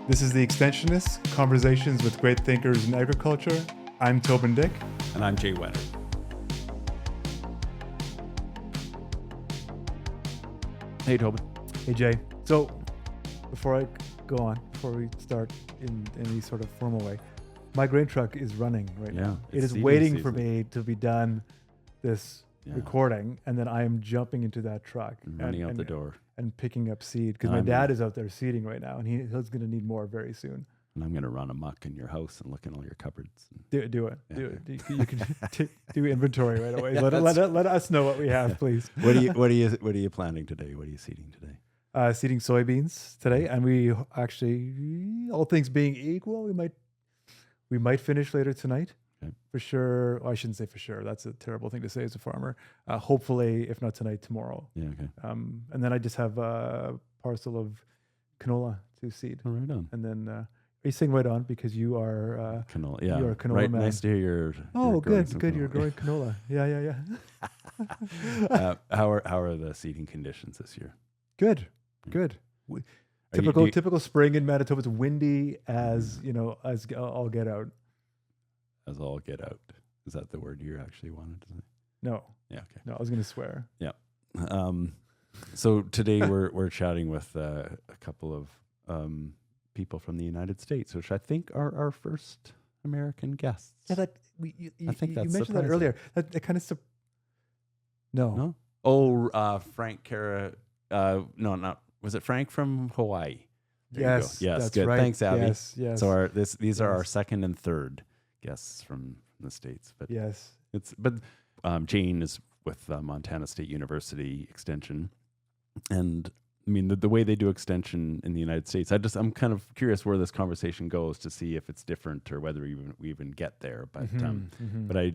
This is the Extensionists, Conversations with Great Thinkers in Agriculture. I'm Toban Dyck. And I'm Jay Whetter. Hey, Toban. Hey, Jay. So, before we start in any sort of formal way, my grain truck is running right now. It is waiting for me to be done this recording, and then I am jumping into that truck. And running out the door. And picking up seed, because my dad is out there seeding right now, and he's going to need more very soon. And I'm going to run amok in your house and look in all your cupboards. Do it. You can do inventory right away. Let us know what we have, please. What are you planting today? What are you seeding today? Seeding soybeans today, and we actually, all things being equal, we might finish later tonight. Okay. For sure. Well, I shouldn't say for sure. That's a terrible thing to say as a farmer. Hopefully, if not tonight, tomorrow. Yeah. Okay. And then I just have a parcel of canola to seed. Oh, right on. And then are you saying right on because you are canola? Yeah, you're a canola right. man. Nice to hear you're good. Canola. You're growing canola. Yeah. How are the seeding conditions this year? Good. Typical spring in Manitoba. It's windy as all get out. As all get out. Is that the word you actually wanted to say? No. Yeah. Okay. No, I was going to swear. Yeah. So today we're chatting with a couple of people from the United States, which I think are our first American guests. Yeah, I think that's you mentioned surprising. that earlier. That kind of No. Oh, Frank Cara. No, was it Frank from Hawaii? There yes. you go. Yes. That's Good. right. Thanks, Abby. Yes. So these are our second and third guests from the States. But yes. Jane is with Montana State University Extension, and I mean the way they do extension in the United States. I'm kind of curious where this conversation goes to see if it's different or whether we even get there. But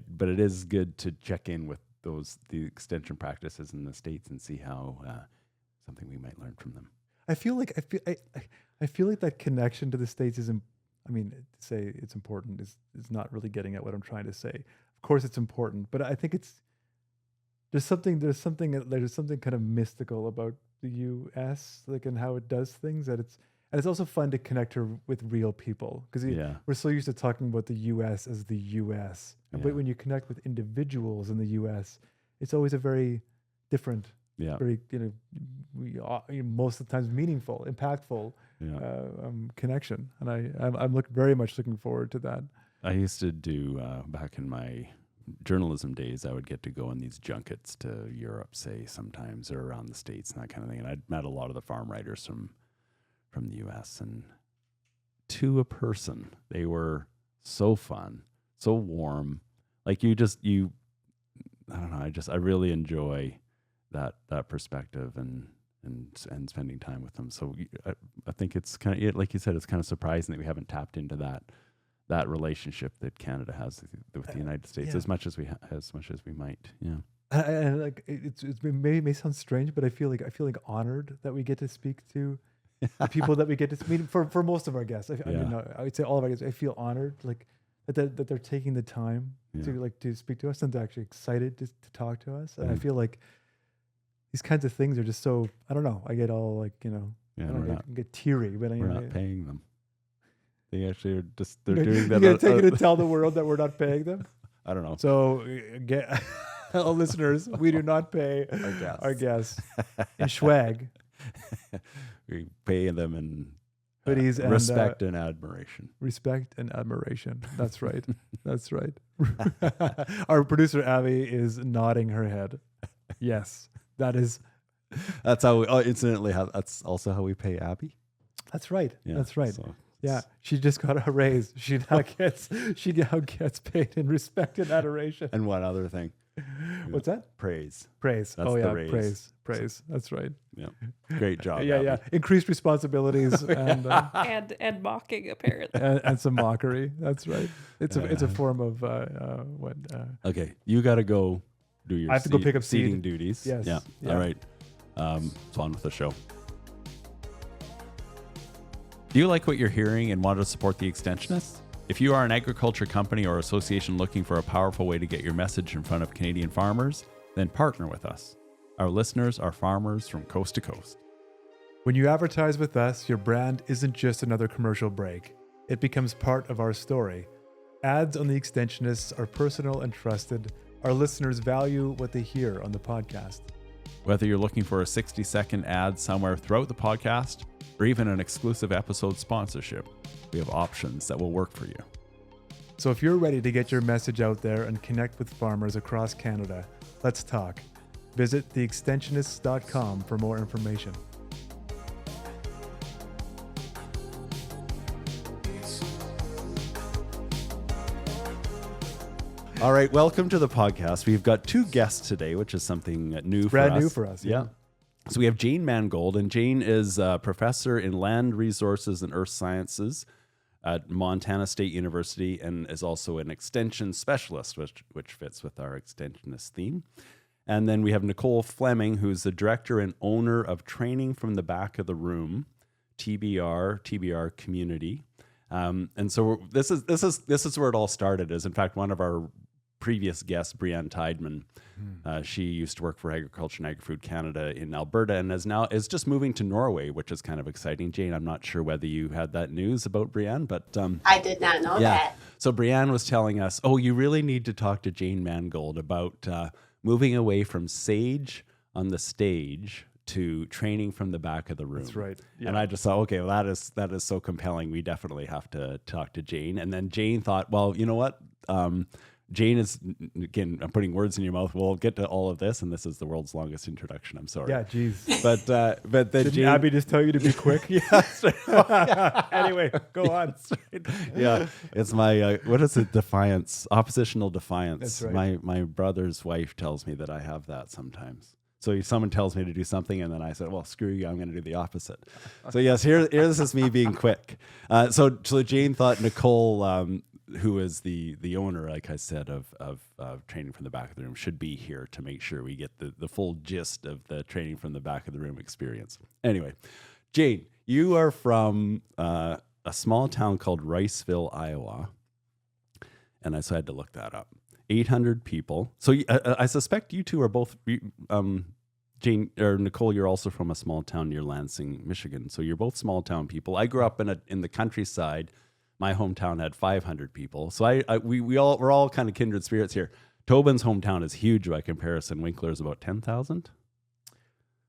but it is good to check in with the extension practices in the States and see how something we might learn from them. I feel like that connection to the States is. I mean, to say it's important is not really getting at what I'm trying to say. Of course, it's important, but I think there's something kind of mystical about the U.S. like and how it does things and it's also fun to connect her with real people because we're so used to talking about the U.S. as the U.S. But when you connect with individuals in the U.S., it's always a very different, very most of the times meaningful, impactful connection, and I'm very much looking forward to that. I used to do back in my journalism days. I would get to go on these junkets to Europe, say sometimes, or around the States and that kind of thing. And I'd met a lot of the farm writers from the U.S. and to a person, they were so fun, so warm. Like I don't know. I really enjoy that perspective and spending time with them. So I think it's kind of, like you said, it's kind of surprising that we haven't tapped into that relationship that Canada has with the United States as much as we might. Yeah. And like it may sound strange, but I feel like honored that we get to speak to the people that we get to meet for most of our guests. I mean, no, I would say all of our guests. I feel honored like that they're taking the time to speak to us and they're actually excited to talk to us. And I feel like these kinds of things are just so, I don't know. I get all like, I get teary, but we're not paying them. They actually are they're doing that. You're going to take it to tell the world that we're not paying them? I don't know. So listeners, we do not pay our guests in swag. We pay them in hoodies and respect and admiration. Respect and admiration. That's right. That's right. Our producer, Abby, is nodding her head. Yes. That's how we, incidentally, that's also how we pay Abby. That's right. Yeah, that's right. So she just got a raise. She now gets paid in respect and adoration. And one other thing. What's that? Praise. That's the raise. Praise. That's right. Yeah. Great job. Yeah. Increased responsibilities and and mocking apparently. and some mockery. That's right. It's a form of Okay, you got to go. Do your I have to go pick up seeding seed. duties. Yes. Yeah. All right. So on with the show. Do you like what you're hearing and want to support the Extensionists? If you are an agriculture company or association looking for a powerful way to get your message in front of Canadian farmers, then partner with us. Our listeners are farmers from coast to coast. When you advertise with us, your brand isn't just another commercial break. It becomes part of our story. Ads on the Extensionists are personal and trusted. Our listeners value what they hear on the podcast. Whether you're looking for a 60-second ad somewhere throughout the podcast or even an exclusive episode sponsorship, we have options that will work for you. So if you're ready to get your message out there and connect with farmers across Canada, let's talk. Visit theextensionists.com for more information. All right, welcome to the podcast. We've got two guests today, which is something new for us. Brand new for us, yeah. So we have Jane Mangold, and Jane is a professor in land resources and earth sciences at Montana State University and is also an extension specialist, which fits with our extensionist theme. And then we have Nicole Fleming, who's the director and owner of Training from the Back of the Room, TBR Community. And so this is where it all started. Is in fact one of our previous guest, Brianne Tideman. She used to work for Agriculture and Agri-Food Canada in Alberta and is just moving to Norway, which is kind of exciting. Jane, I'm not sure whether you had that news about Brianne, but I did not know that. So Brianne was telling us, you really need to talk to Jane Mangold about moving away from sage on the stage to training from the back of the room. That's right. Yeah. And I just thought, okay, well, that is so compelling. We definitely have to talk to Jane. And then Jane thought, well, you know what? Jane is, again, I'm putting words in your mouth. We'll get to all of this, and this is the world's longest introduction. I'm sorry. Yeah, geez. But then Didn't Jane, Abby just tell you to be quick? Anyway, go on. Yeah, it's my what is it? Defiance, oppositional defiance. That's right. My brother's wife tells me that I have that sometimes. So if someone tells me to do something, and then I said, "Well, screw you, I'm going to do the opposite." So yes, here this is me being quick. So Jane thought Nicole, who is the owner, like I said, of Training from the Back of the Room, should be here to make sure we get the full gist of the Training from the Back of the Room experience. Anyway, Jane, you are from a small town called Riceville, Iowa, and so I had to look that up. 800 people. So I suspect you two are both, Jane or Nicole, you're also from a small town near Lansing, Michigan. So you're both small town people. I grew up in the countryside. My hometown had 500 people. So we're all kind of kindred spirits here. Toban's hometown is huge by comparison. Winkler is about 10,000.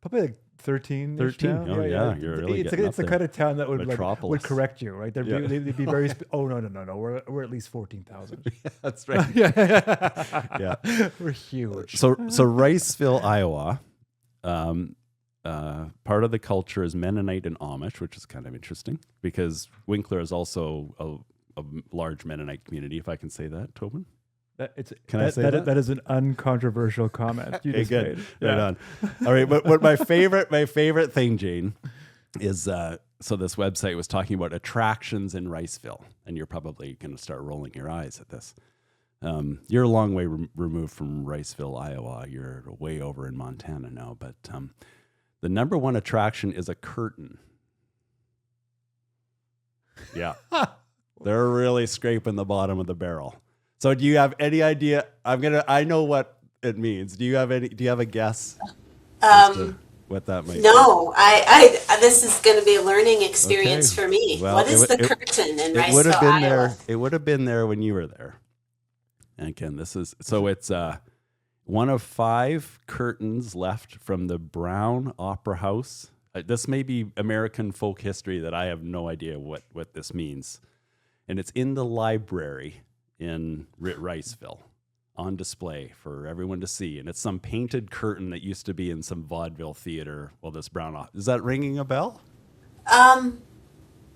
Probably like 13. 13? Oh, yeah. You're really it's the kind of town that would correct you, right? They'd be very. No. We're at least 14,000. Yeah, that's right. Yeah, we're huge. So Riceville, Iowa. Part of the culture is Mennonite and Amish, which is kind of interesting because Winkler is also a large Mennonite community, if I can say that, Toban. Can I say that? That is an uncontroversial comment you just good. made. Right on. All right, but what my favorite thing, Jane, is so this website was talking about attractions in Riceville, and you're probably going to start rolling your eyes at this. You're a long way removed from Riceville, Iowa. You're way over in Montana now, but the number one attraction is a curtain. Yeah, they're really scraping the bottom of the barrel. So do you have any idea? I know what it means. Do you have a guess as to what that might be? No, I this is going to be a learning experience for me. Well, what is the curtain in Riceville, would have been Iowa? there. It would have been there when you were there. And again, it's one of 5 curtains left from the Brown Opera House. This may be American folk history that I have no idea what this means. And it's in the library in Riceville on display for everyone to see. And it's some painted curtain that used to be in some vaudeville theater. Well, this Brown, is that ringing a bell?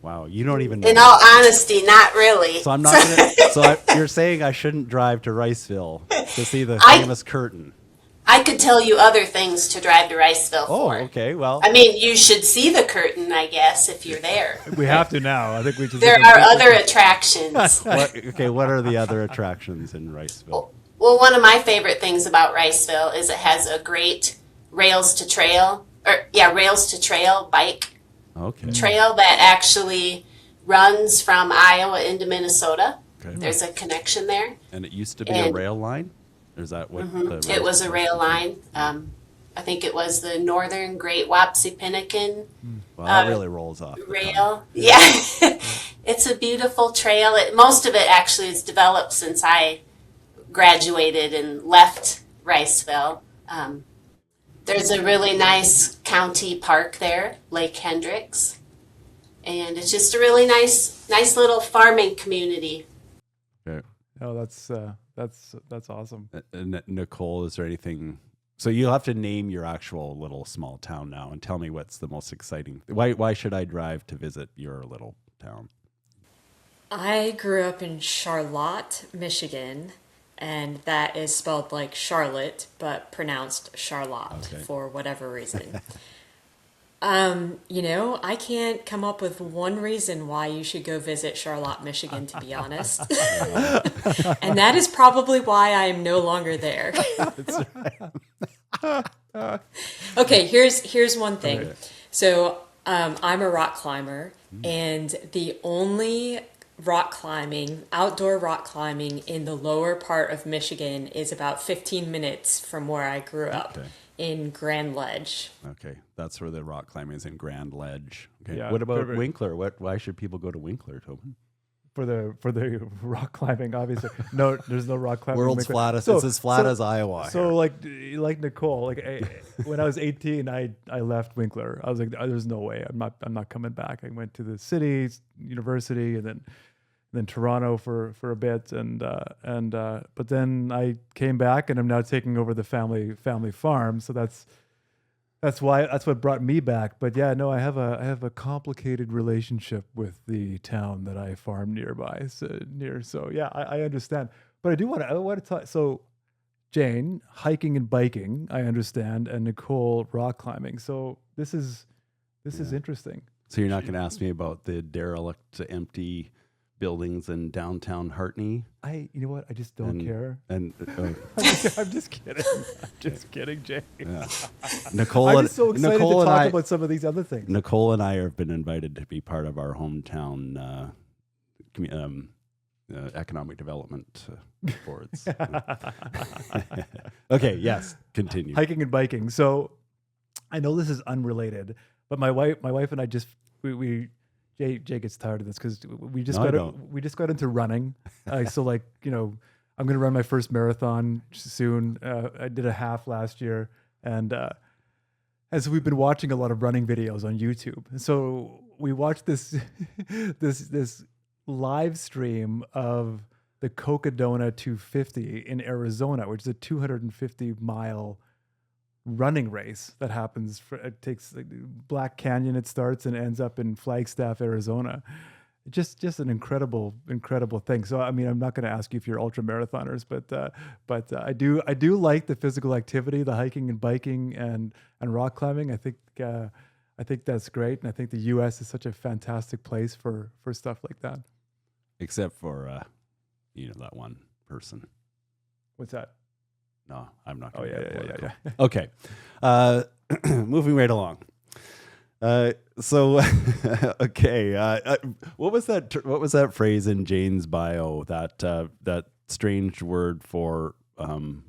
Wow, you don't even know. In all honesty, not really. So I'm not gonna. You're saying I shouldn't drive to Riceville to see the famous curtain? I could tell you other things to drive to Riceville for. Oh, okay. Well, I mean, you should see the curtain, I guess, if you're there. We have to now. I think we just. There are other attractions. what are the other attractions in Riceville? Well, one of my favorite things about Riceville is it has a great rails to trail bike trail that actually runs from Iowa into Minnesota. Okay. There's a connection there. And it used to be a rail line? Or is that what? It was a rail line. I think it was the Northern Great Wapsipinicon Well, that really rolls off the tongue. Rail. Yeah. It's a beautiful trail. Most of it actually is developed since I graduated and left Riceville. There's a really nice county park there, Lake Hendricks. And it's just a really nice little farming community. Okay. Oh, that's awesome. Nicole, is there anything? So you'll have to name your actual little small town now and tell me what's the most exciting. Why should I drive to visit your little town? I grew up in Charlotte, Michigan, and that is spelled like Charlotte, but pronounced Charlotte for whatever reason. I can't come up with one reason why you should go visit Charlotte, Michigan, to be honest. And that is probably why I am no longer there. That's right. Okay, here's one thing. Okay. So I'm a rock climber, and the only outdoor rock climbing in the lower part of Michigan is about 15 minutes from where I grew up. Okay. In Grand Ledge. Okay, that's where the rock climbing is, in Grand Ledge. Okay, yeah, what about Winkler? Why should people go to Winkler, Toban? For the rock climbing, obviously. No, there's no rock climbing. World's flattest. It's as flat as Iowa. So like Nicole, when I was 18, I left Winkler. I was like, there's no way. I'm not coming back. I went to the city, university, and then Toronto for a bit, but then I came back, and I'm now taking over the family farm. So that's what brought me back. But yeah, no, I have a complicated relationship with the town that I farm nearby. So yeah, I understand. But I want to talk. So Jane, hiking and biking, I understand, and Nicole, rock climbing. So this is interesting. So you're not going to ask me about the derelict, empty buildings in downtown Hartney? You know what? I just don't care. And I'm just kidding. I'm just kidding, Jay. Yeah. Nicole, I'm just so excited to talk about some of these other things. Nicole and I have been invited to be part of our hometown economic development boards. Okay, yes, continue. Hiking and biking. So I know this is unrelated, but my wife and I just we Jay gets tired of this because we just got into running. So I'm going to run my first marathon soon. I did a half last year, and so we've been watching a lot of running videos on YouTube. And so we watched this this live stream of the Cocodona 250 in Arizona, which is a 250-mile running race that happens. It takes Black Canyon. It starts and ends up in Flagstaff, Arizona. Just an incredible thing. So I mean, I'm not going to ask you if you're ultra marathoners, but I do like the physical activity, the hiking and biking and rock climbing. I think that's great, and I think the U.S. is such a fantastic place for stuff like that. Except for that one person. What's that? No, I'm not. Oh yeah. Okay, moving right along. Okay. What was that phrase in Jane's bio? That strange word for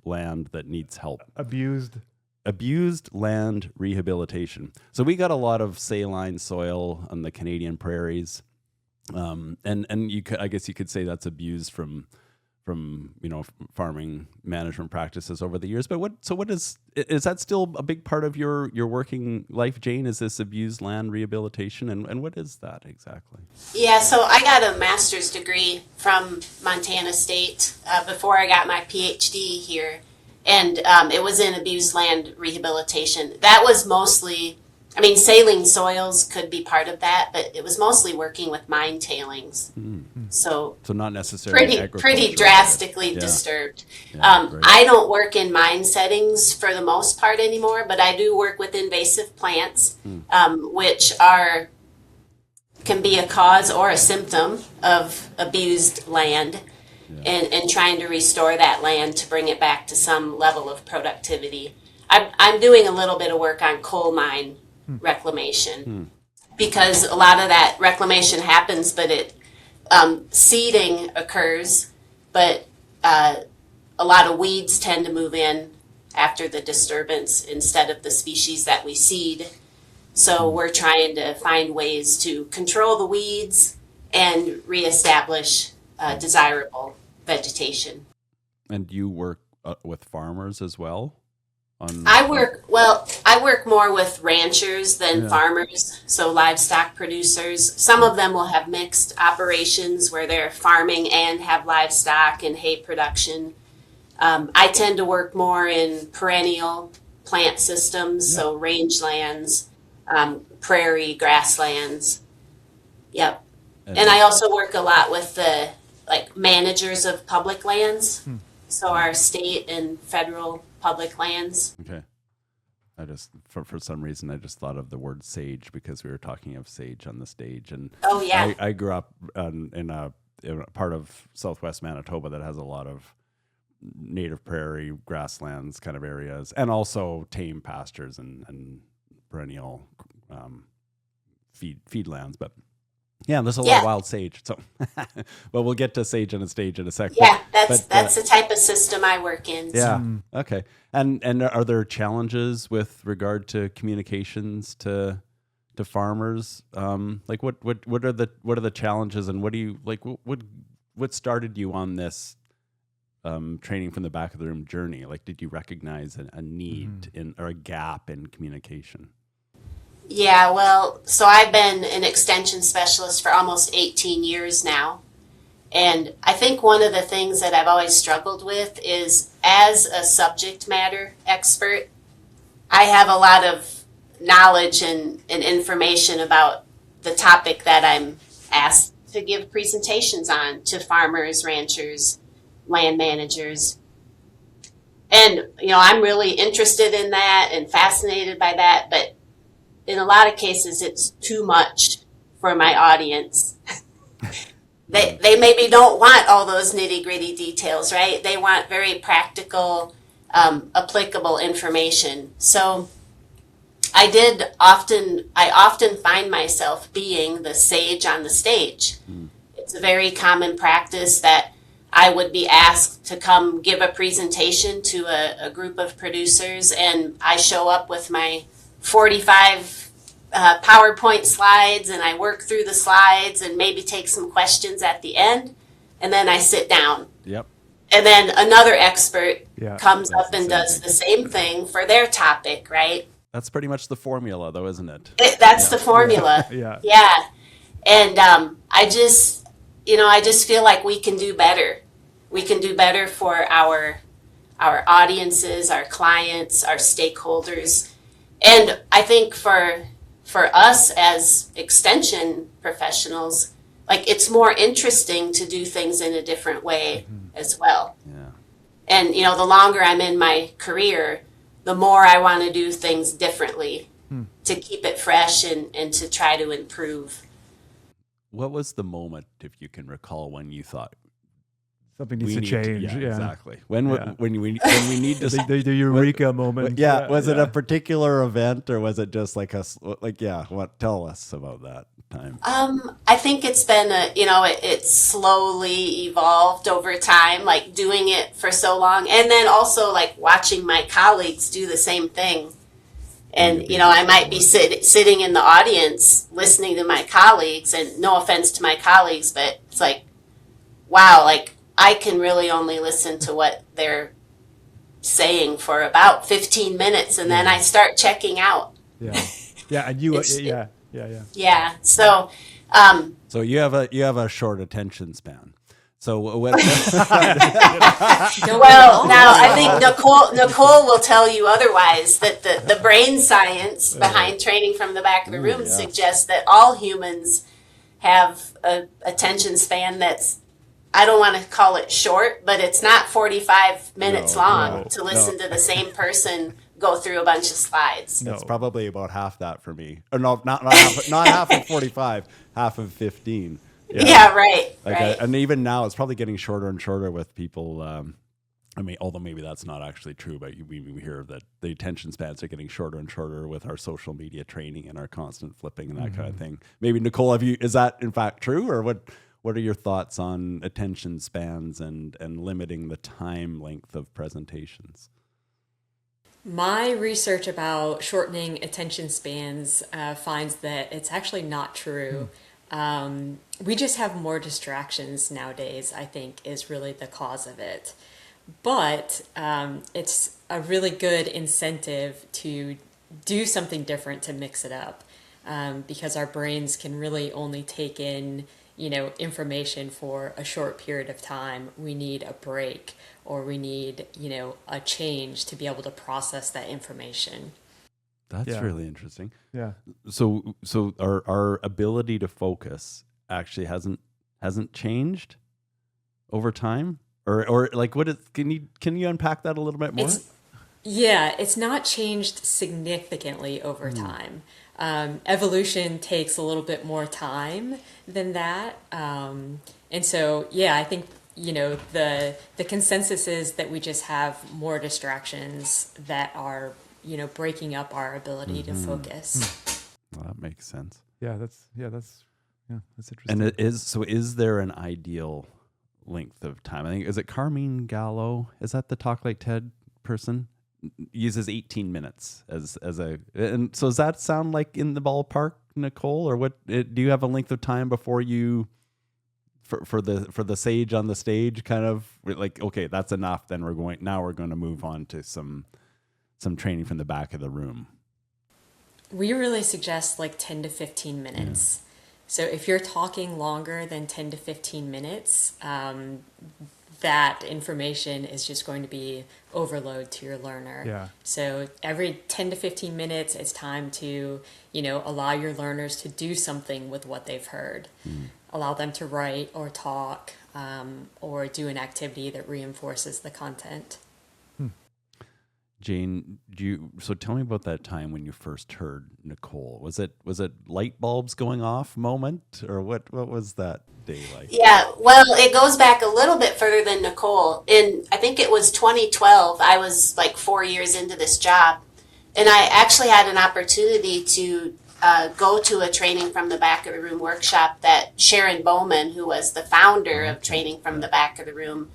land that needs help. Abused land rehabilitation. So we got a lot of saline soil on the Canadian prairies, and I guess you could say that's abused from farming management practices over the years. But what is that still a big part of your working life, Jane? Is this abused land rehabilitation, and what is that exactly? Yeah, so I got a master's degree from Montana State before I got my PhD here, and it was in abused land rehabilitation. That was mostly, saline soils could be part of that, but it was mostly working with mine tailings. Mm-hmm. So not necessarily pretty drastically disturbed. Yeah, I don't work in mine settings for the most part anymore, but I do work with invasive plants, which can be a cause or a symptom of abused land, and trying to restore that land to bring it back to some level of productivity. I'm doing a little bit of work on coal mine reclamation because a lot of that reclamation happens, but seeding occurs, but a lot of weeds tend to move in after the disturbance instead of the species that we seed. So we're trying to find ways to control the weeds and reestablish desirable vegetation. And you work with farmers as well? I work more with ranchers than farmers, so livestock producers. Some of them will have mixed operations where they're farming and have livestock and hay production. I tend to work more in perennial plant systems, so rangelands, prairie grasslands. Yep. And I also work a lot with the managers of public lands, so our state and federal public lands. Okay. I just, for some reason, I just thought of the word sage because we were talking of sage on the stage. And oh, yeah. I grew up in a part of southwest Manitoba that has a lot of native prairie grasslands kind of areas, and also tame pastures and perennial feed lands. But yeah, there's a lot of wild sage. So, but we'll get to sage on a stage in a second. Yeah, that's the type of system I work in. Yeah. So. Okay. And are there challenges with regard to communications to farmers? Like what are the challenges, and what do you like? What started you on this training from the back of the room journey? Like, did you recognize a need or a gap in communication? Yeah, well, so I've been an extension specialist for almost 18 years now. And I think one of the things that I've always struggled with is, as a subject matter expert, I have a lot of knowledge and information about the topic that I'm asked to give presentations on to farmers, ranchers, land managers. And, I'm really interested in that and fascinated by that, but in a lot of cases, it's too much for my audience. They maybe don't want all those nitty-gritty details, right? They want very practical, applicable information. So I often find myself being the sage on the stage. It's a very common practice that I would be asked to come give a presentation to a group of producers, and I show up with my 45 PowerPoint slides, and I work through the slides and maybe take some questions at the end, and then I sit down. Yep. And then another expert comes up and does the same thing for their topic, right? That's pretty much the formula, though, isn't it? That's the formula. Yeah. And I just feel like we can do better. We can do better for our audiences, our clients, our stakeholders. And I think for us as extension professionals, it's more interesting to do things in a different way as well. Yeah. And, the longer I'm in my career, the more I want to do things differently to keep it fresh and to try to improve. What was the moment, if you can recall, when you thought, something needs to change? Exactly. When we need to the eureka moment. Was it a particular event, or was it just tell us about that time? I think it's been it slowly evolved over time, doing it for so long, and then also watching my colleagues do the same thing. And I might be sitting in the audience listening to my colleagues, and no offense to my colleagues, but it's wow, I can really only listen to what they're saying for about 15 minutes, and then I start checking out. Yeah, and you, yeah. So, so you have a short attention span. So when now I think Nicole will tell you otherwise, that the brain science behind training from the back of the room suggests that all humans have a attention span that's, I don't want to call it short, but it's not 45 minutes long to listen to the same person go through a bunch of slides. It's probably about half that for me. Or no, not half of 45, half of 15. Yeah, right. And even now, it's probably getting shorter and shorter with people. Although maybe that's not actually true, but we hear that the attention spans are getting shorter and shorter with our social media training and our constant flipping and that kind of thing. Maybe Nicole, is that in fact true, or what are your thoughts on attention spans and limiting the time length of presentations? My research about shortening attention spans finds that it's actually not true. We just have more distractions nowadays, I think, is really the cause of it. But it's a really good incentive to do something different to mix it up, because our brains can really only take in, information for a short period of time. We need a break, or we need, a change to be able to process that information. That's really interesting. Yeah. So our ability to focus actually hasn't changed over time, or like what is? Can you unpack that a little bit more? It's not changed significantly over time. Evolution takes a little bit more time than that, and so I think the consensus is that we just have more distractions that are breaking up our ability to focus. Well, that makes sense. That's interesting. And is there an ideal length of time? I think, is it Carmine Gallo? Is that the Talk Like TED person? Uses 18 minutes as a, and so does that sound like in the ballpark, Nicole? Or what do you have a length of time before you for the sage on the stage, kind of like, okay, that's enough, then we're going to move on to some training from the back of the room? We really suggest like 10 to 15 minutes. So if you're talking longer than 10 to 15 minutes, that information is just going to be overload to your learner. Yeah. So every 10 to 15 minutes, it's time to, allow your learners to do something with what they've heard. Allow them to write or talk, or do an activity that reinforces the content. Jane, so tell me about that time when you first heard Nicole. Was it light bulbs going off moment, or what was that day like? Yeah, well, it goes back a little bit further than Nicole. I think it was 2012. I was like 4 years into this job, and I actually had an opportunity to go to a training from the back of the room workshop that Sharon Bowman, who was the founder of Training from the Back of the Room,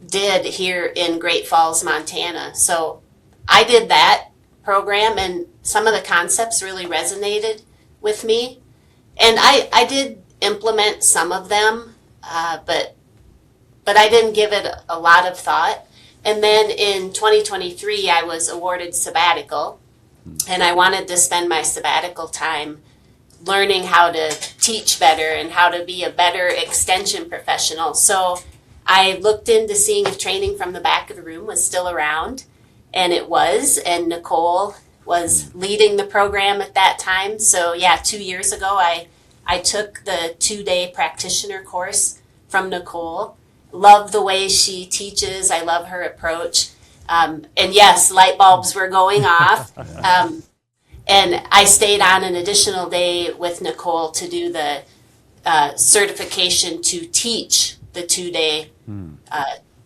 did here in Great Falls, Montana. So I did that program, and some of the concepts really resonated with me. And I did implement some of them, but I didn't give it a lot of thought. And then in 2023, I was awarded sabbatical, and I wanted to spend my sabbatical time learning how to teach better and how to be a better extension professional. So I looked into seeing if Training from the Back of the Room was still around, and it was, and Nicole was leading the program at that time. So 2 years ago, I took the 2-day practitioner course from Nicole. Love the way she teaches. I love her approach. And yes, light bulbs were going off. And I stayed on an additional day with Nicole to do the certification to teach the 2-day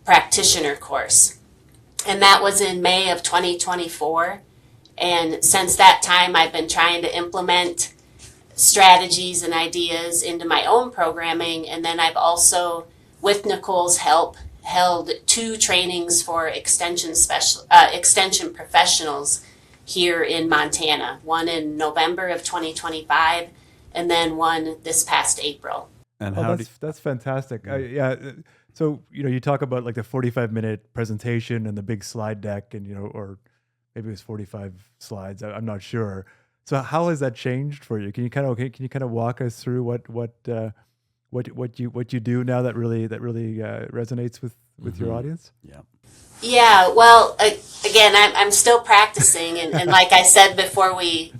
practitioner course. And that was in May of 2024. And since that time, I've been trying to implement strategies and ideas into my own programming. And then I've also, with Nicole's help, held 2 trainings for extension professionals here in Montana. One in November of 2025, and then one this past April. And that's fantastic. So, you talk about like the 45-minute presentation and the big slide deck, and, or maybe it was 45 slides. I'm not sure. So how has that changed for you? Can you kind of walk us through what you do now that really resonates with your audience? Yeah. Yeah. Well, again, I'm still practicing, and like I said before we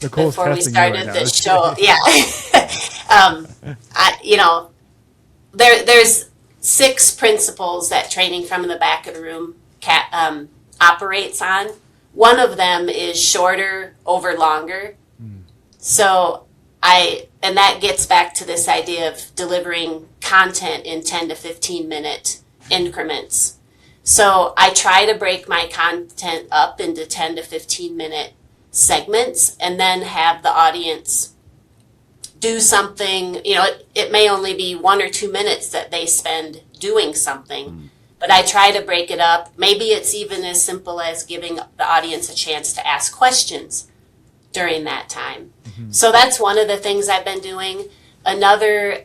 started this show, there's 6 principles that Training from the Back of the Room operates on. One of them is shorter over longer. So and that gets back to this idea of delivering content in 10 to 15 minute increments. So I try to break my content up into 10 to 15 minute segments, and then have the audience do something. It may only be 1 or 2 minutes that they spend doing something, but I try to break it up. Maybe it's even as simple as giving the audience a chance to ask questions during that time. So that's one of the things I've been doing. Another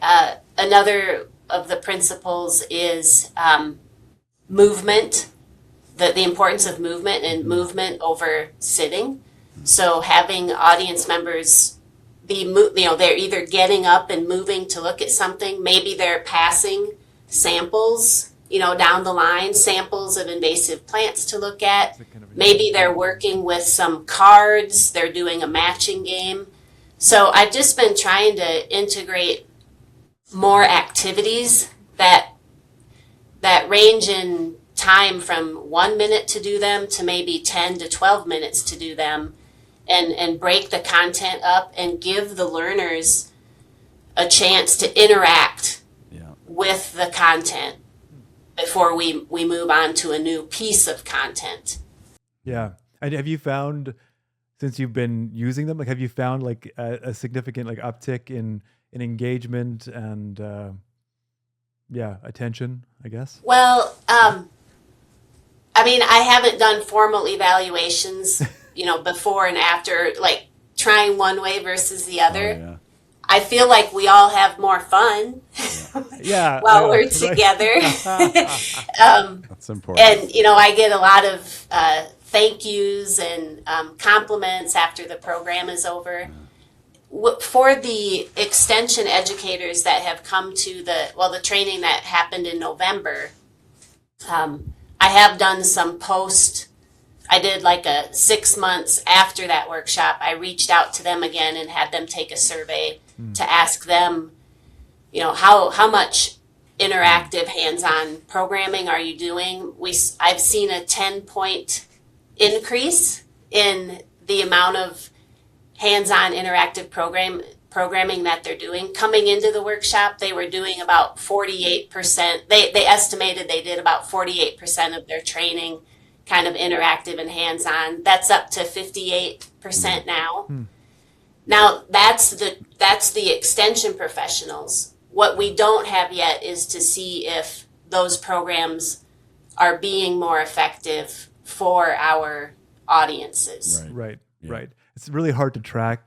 of the principles is movement, the importance of movement and movement over sitting. So having audience members they're either getting up and moving to look at something. Maybe they're passing samples, down the line, samples of invasive plants to look at. Maybe they're working with some cards. They're doing a matching game. So I've just been trying to integrate more activities that range in time from 1 minute to do them to maybe 10 to 12 minutes to do them, and break the content up and give the learners a chance to interact with the content before we move on to a new piece of content. Yeah. And have you found, since you've been using them, have you found a significant uptick in engagement and attention, I guess? Well, I haven't done formal evaluations, before and after, trying one way versus the other. Oh, yeah. I feel like we all have more fun while we're together. That's important. And, I get a lot of thank yous and compliments after the program is over. For the extension educators that have come to the training that happened in November, I have done some I did a 6 months after that workshop. I reached out to them again and had them take a survey to ask them, how much interactive hands-on programming are you doing? I've seen a 10-point increase in the amount of hands-on interactive programming that they're doing. Coming into the workshop, they were doing about 48%. They estimated they did about 48% of their training kind of interactive and hands-on. That's up to 58% now. Now that's the extension professionals. What we don't have yet is to see if those programs are being more effective for our audiences. Right. It's really hard to track.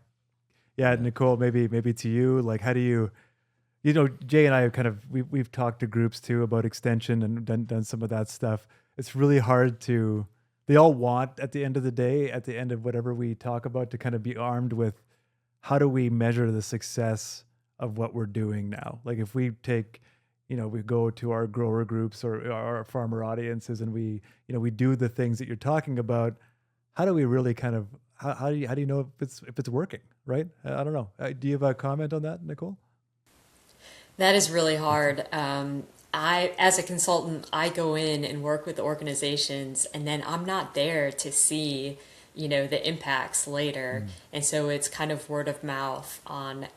Yeah, Nicole, maybe to you, how do you, Jay and I have we've talked to groups too about extension and done some of that stuff. It's really hard they all want at the end of the day, at the end of whatever we talk about, to kind of be armed with, how do we measure the success of what we're doing now? If we take, we go to our grower groups or our farmer audiences and we do the things that you're talking about, how do we really how do you know if it's working, right? I don't know. Do you have a comment on that, Nicole? That is really hard. As a consultant, I go in and work with organizations, and then I'm not there to see, the impacts later. And so it's kind of word of mouth on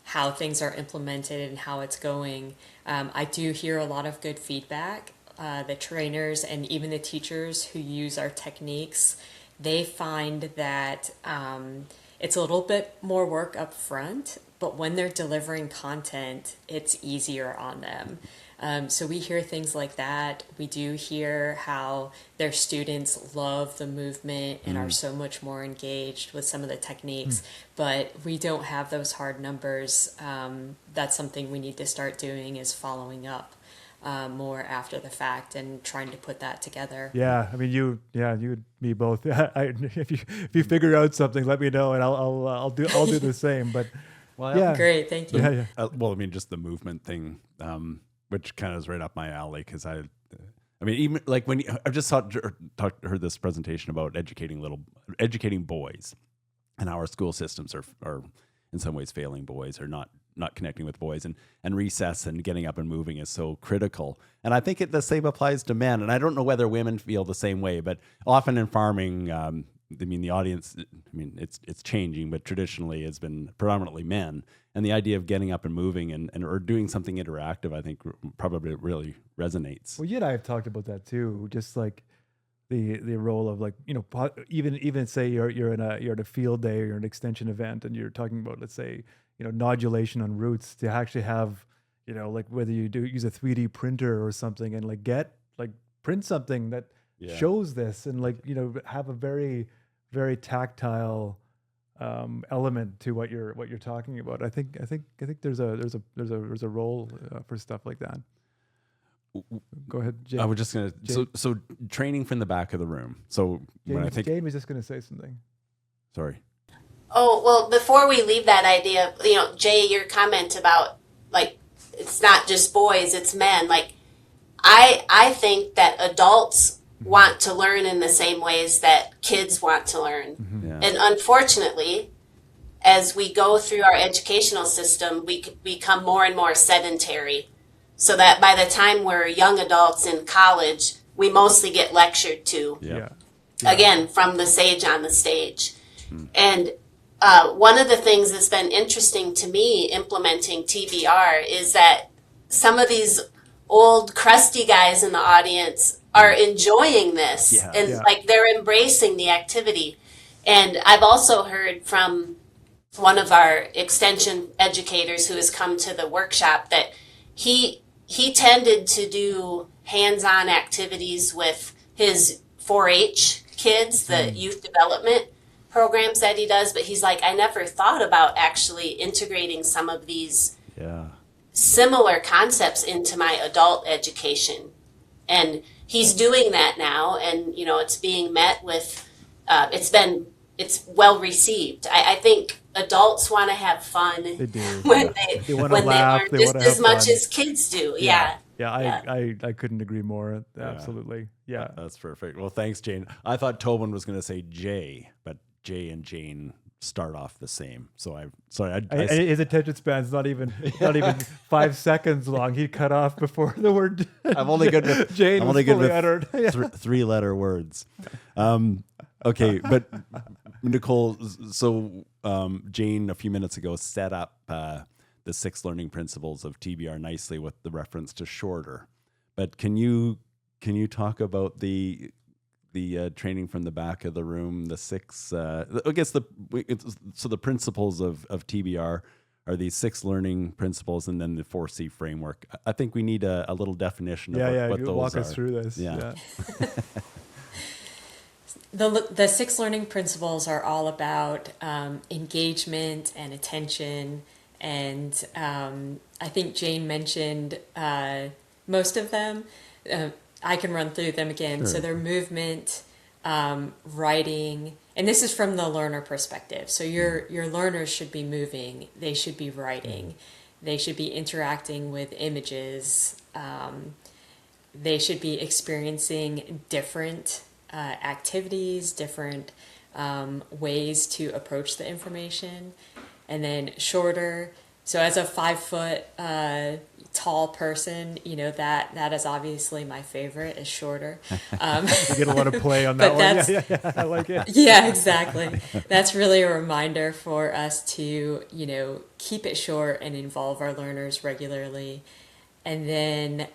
how things are implemented and how it's going. I do hear a lot of good feedback. The trainers and even the teachers who use our techniques, they find that it's a little bit more work up front, but when they're delivering content, it's easier on them. So we hear things like that. We do hear how their students love the movement and are so much more engaged with some of the techniques, but we don't have those hard numbers. That's something we need to start doing, is following up more after the fact and trying to put that together. Yeah, you and me both. If you figure out something, let me know, and I'll do the same. But Great, thank you. Just the movement thing, which kind of is right up my alley, because even when I've just heard this presentation about educating boys, and how our school systems are in some ways failing boys, or not connecting with boys, and recess and getting up and moving is so critical. And I think the same applies to men. And I don't know whether women feel the same way, but often in farming, the audience, it's changing, but traditionally has been predominantly men. And the idea of getting up and moving and or doing something interactive, I think probably really resonates. Well, you and I have talked about that too. Just the role of even say you're in a field day or you're an extension event and you're talking about, let's say, nodulation on roots, to actually have like whether you do use a 3D printer or something and like print something that shows this and like, have a very, very tactile element to what you're talking about. I think there's a role for stuff like that. Go ahead, Jane. I was just gonna so training from the back of the room. So when I think Jane was just gonna say something. Sorry. Oh, well, before we leave that idea, Jay, your comment about like it's not just boys, it's men. Like I think that adults want to learn in the same ways that kids want to learn. Mm-hmm. Yeah. And unfortunately, as we go through our educational system, we become more and more sedentary. So that by the time we're young adults in college, we mostly get lectured to. Yeah. Again, from the sage on the stage. And one of the things that's been interesting to me implementing TBR is that some of these old crusty guys in the audience are enjoying this like they're embracing the activity. And I've also heard from one of our extension educators who has come to the workshop that he tended to do hands-on activities with his 4-H kids, the youth development programs that he does, but he's like, I never thought about actually integrating some of these similar concepts into my adult education. And he's doing that now, and it's being met with it's well received. I think adults want to have fun. They do. when they want to laugh. they learn just as much as kids do. Yeah. I couldn't agree more. Absolutely. Yeah. That's perfect. Well, thanks, Jane. I thought Toban was going to say Jay, but Jay and Jane start off the same. So his attention span's not even 5 seconds long. He cut off before the word. I'm only good with Jane. I'm only good with uttered. 3-letter words. Okay, but Nicole, so Jane a few minutes ago set up the 6 learning principles of TBR nicely with the reference to shorter. But can you talk about the training from the back of the room, the 6? I guess the principles of TBR are these 6 learning principles, and then the 4C framework. I think we need a little definition of what those walk are. us through this. Yeah. The 6 learning principles are all about engagement and attention, and I think Jane mentioned most of them. I can run through them again. Sure. So they're movement, writing, and this is from the learner perspective. So your learners should be moving, they should be writing, they should be interacting with images, they should be experiencing different activities, different ways to approach the information. And then shorter. So as a 5-foot tall person, that is obviously my favorite, is shorter. You get a lot of play on that one. Yeah, I like it. Yeah, exactly. That's really a reminder for us to, keep it short and involve our learners regularly. And then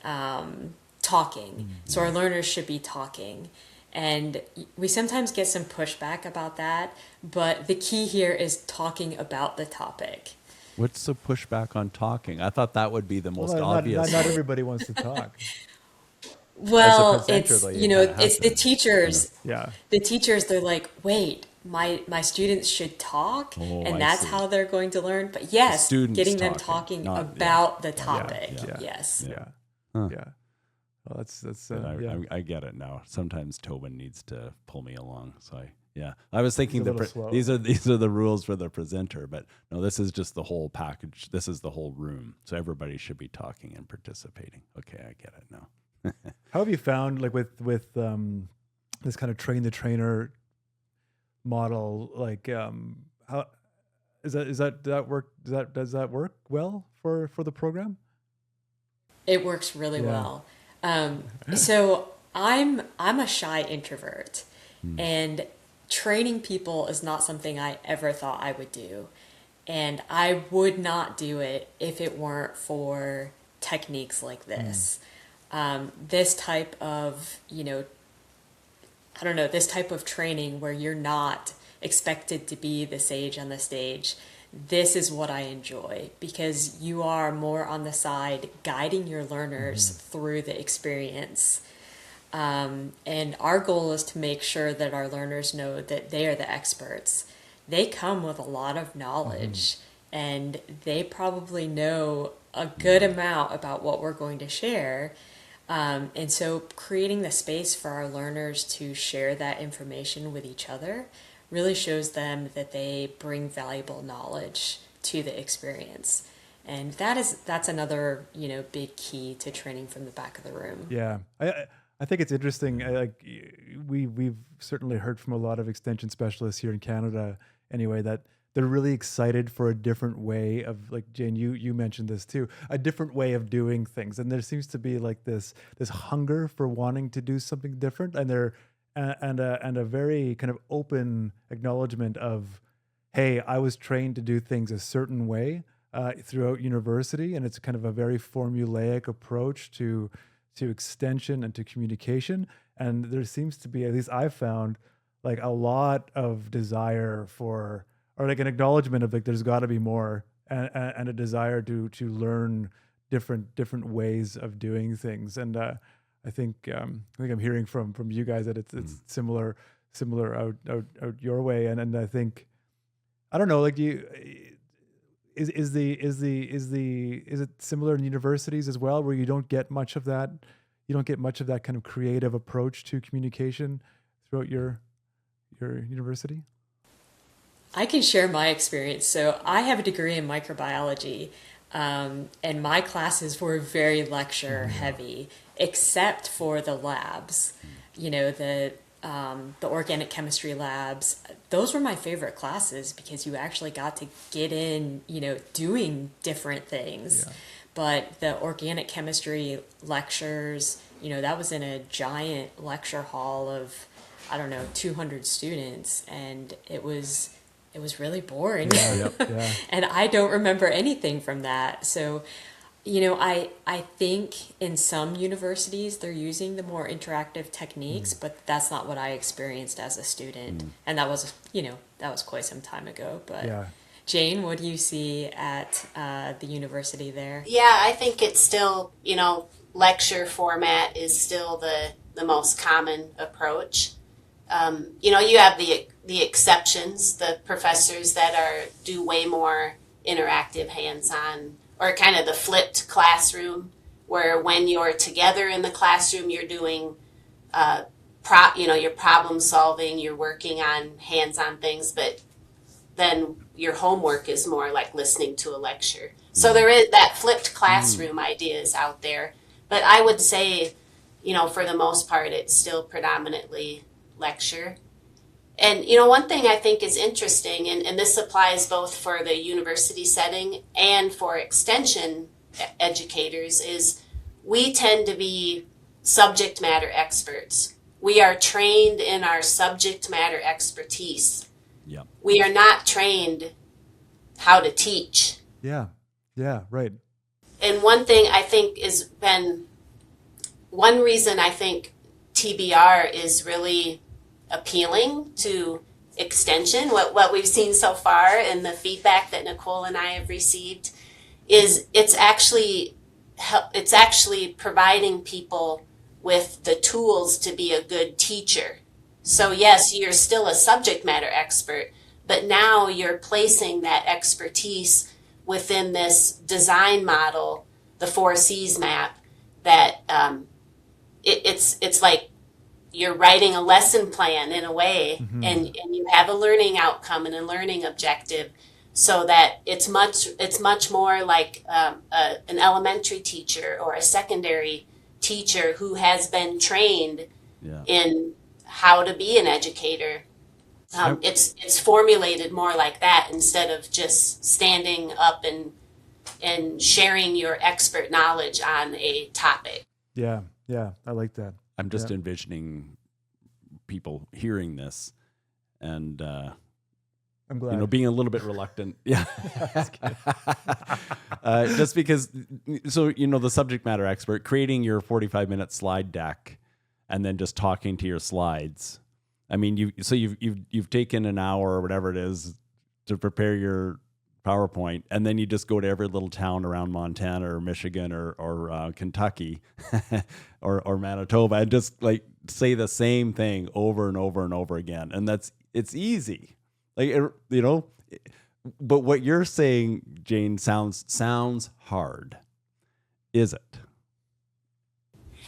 talking. Mm-hmm. So our learners should be talking. And we sometimes get some pushback about that, but the key here is talking about the topic. What's the pushback on talking? I thought that would be the most obvious. Not everybody wants to talk. Well, it's it's the teachers. Yeah. The teachers, they're like, wait, my students should talk, and that's how they're going to learn. But yes, getting them talking about the topic. Yes. Yeah. Huh. Yeah. Well, that's I get it now. Sometimes Toban needs to pull me along. So I was thinking these are the rules for the presenter, but no, this is just the whole package. This is the whole room. So everybody should be talking and participating. Okay, I get it now. How have you found, like with this kind of train the trainer model, like how does that work? Does that work well for the program? It works really well. So I'm a shy introvert, and training people is not something I ever thought I would do. And I would not do it if it weren't for techniques like this. This type of, this type of training where you're not expected to be the sage on the stage, this is what I enjoy, because you are more on the side guiding your learners through the experience. And our goal is to make sure that our learners know that they are the experts. They come with a lot of knowledge, and they probably know a good amount about what we're going to share. And so creating the space for our learners to share that information with each other really shows them that they bring valuable knowledge to the experience. And that's another, big key to training from the back of the room. Yeah. I think it's interesting. We've certainly heard from a lot of extension specialists here in Canada anyway, that they're really excited for a different way of, like Jane, you mentioned this too, a different way of doing things. And there seems to be like this hunger for wanting to do something different, and a very kind of open acknowledgement of, hey, I was trained to do things a certain way throughout university, and it's kind of a very formulaic approach to extension and to communication. And there seems to be, at least I've found, like a lot of desire for, or like an acknowledgement of, like, there's got to be more, and a desire to learn different ways of doing things. And I think I'm hearing from you guys that it's similar out your way. And I think, I don't know, like, is it similar in universities as well, where you don't get much of that kind of creative approach to communication throughout your university? I can share my experience. So I have a degree in microbiology, and my classes were very lecture heavy, except for the labs. The organic chemistry labs. Those were my favorite classes, because you actually got to get in, doing different things. Yeah. But the organic chemistry lectures, that was in a giant lecture hall of, 200 students, and it was really boring. Yeah. And I don't remember anything from that. So, I think in some universities they're using the more interactive techniques, but that's not what I experienced as a student. And that was quite some time ago. But yeah. Jane, what do you see at the university there? Yeah, I think it's still, lecture format is still the most common approach. You have the exceptions, the professors that do way more interactive, hands-on, or kind of the flipped classroom, where when you're together in the classroom, you're doing, you're problem solving, you're working on hands-on things, but then your homework is more like listening to a lecture. So there is that flipped classroom idea is out there, but I would say, for the most part, it's still predominantly lecture. And, one thing I think is interesting, and this applies both for the university setting and for extension educators, is we tend to be subject matter experts. We are trained in our subject matter expertise. Yeah. We are not trained how to teach. Yeah, right. And one thing I think one reason I think TBR is really appealing to extension, what we've seen so far and the feedback that Nicole and I have received, is it's actually providing people with the tools to be a good teacher. So yes, you're still a subject matter expert, but now you're placing that expertise within this design model, the 4 C's map, that it's like you're writing a lesson plan in a way, and you have a learning outcome and a learning objective, so that it's much more like an elementary teacher or a secondary teacher who has been trained in how to be an educator. It's formulated more like that, instead of just standing up and sharing your expert knowledge on a topic. Yeah, I like that. I'm just envisioning people hearing this and I'm glad. Being a little bit reluctant. Yeah. Just because, so, the subject matter expert, creating your 45-minute slide deck and then just talking to your slides. I mean, you've taken an hour or whatever it is to prepare your PowerPoint, and then you just go to every little town around Montana or Michigan or Kentucky or Manitoba and just like say the same thing over and over and over again. And it's easy. Like, you know, but what you're saying, Jane, sounds hard. Is it?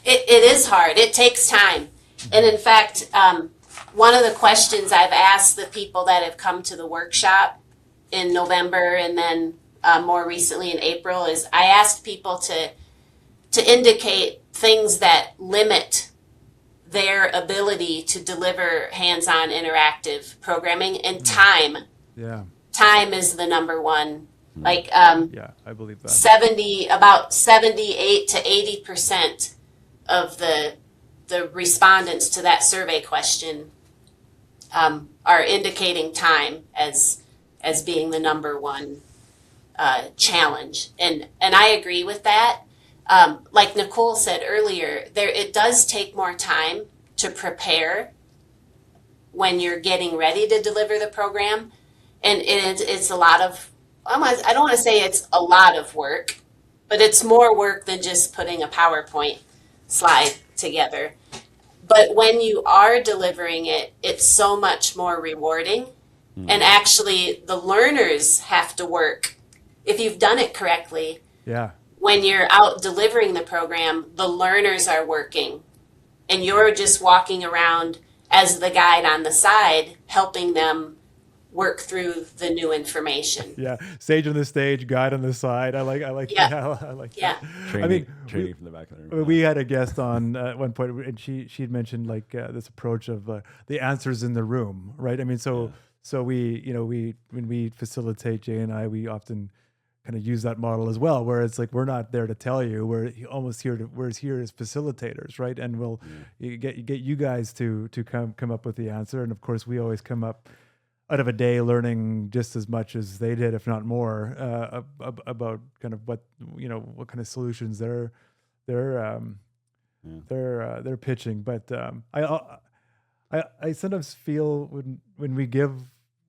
It is hard. It takes time. And in fact, one of the questions I've asked the people that have come to the workshop in November and then more recently in April is I asked people to indicate things that limit their ability to deliver hands-on interactive programming, and time. Yeah. Time is the number one. Like Yeah, I believe that. about 78 to 80% of the respondents to that survey question are indicating time as being the number one challenge, and I agree with that. Like Nicole said earlier, it does take more time to prepare when you're getting ready to deliver the program, and it's a lot of. I don't want to say it's a lot of work, but it's more work than just putting a PowerPoint slide together. But when you are delivering it, it's so much more rewarding. And actually, the learners have to work. If you've done it correctly, Yeah. when you're out delivering the program, the learners are working. And you're just walking around as the guide on the side, helping them work through the new information. Yeah. Sage on the stage, guide on the side. I like Yeah. that. I like Yeah. that. Training we, from the back of the room. we had a guest on at one point, and she'd mentioned like this approach of the answers in the room, right? I mean, so we, you know, when we facilitate, Jay and I, we often kind of use that model as well, where it's like we're not there to tell you, we're here as facilitators, right? And we'll get you guys to come up with the answer, and of course we always come up out of a day learning just as much as they did, if not more, about kind of what kind of solutions they're pitching. But I sometimes feel when we give,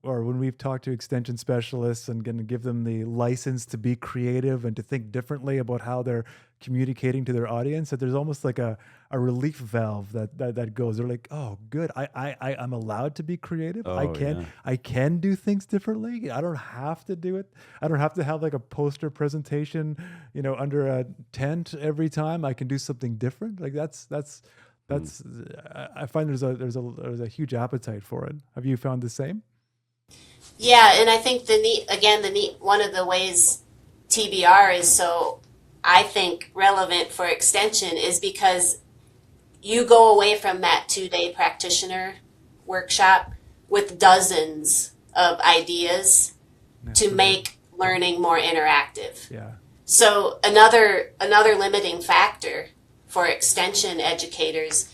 or when we've talked to extension specialists and going to give them the license to be creative and to think differently about how they're communicating to their audience, that there's almost like a relief valve that goes. They're like, oh, good. I'm allowed to be creative. I can do things differently. I don't have to do it. I don't have to have like a poster presentation, under a tent every time. I can do something different. Like that's I find there's a huge appetite for it. Have you found the same? Yeah, and I think the neat one of the ways TBR is so, I think, relevant for extension is because you go away from that 2-day practitioner workshop with dozens of ideas to make learning more interactive. Yeah. So another limiting factor for extension educators,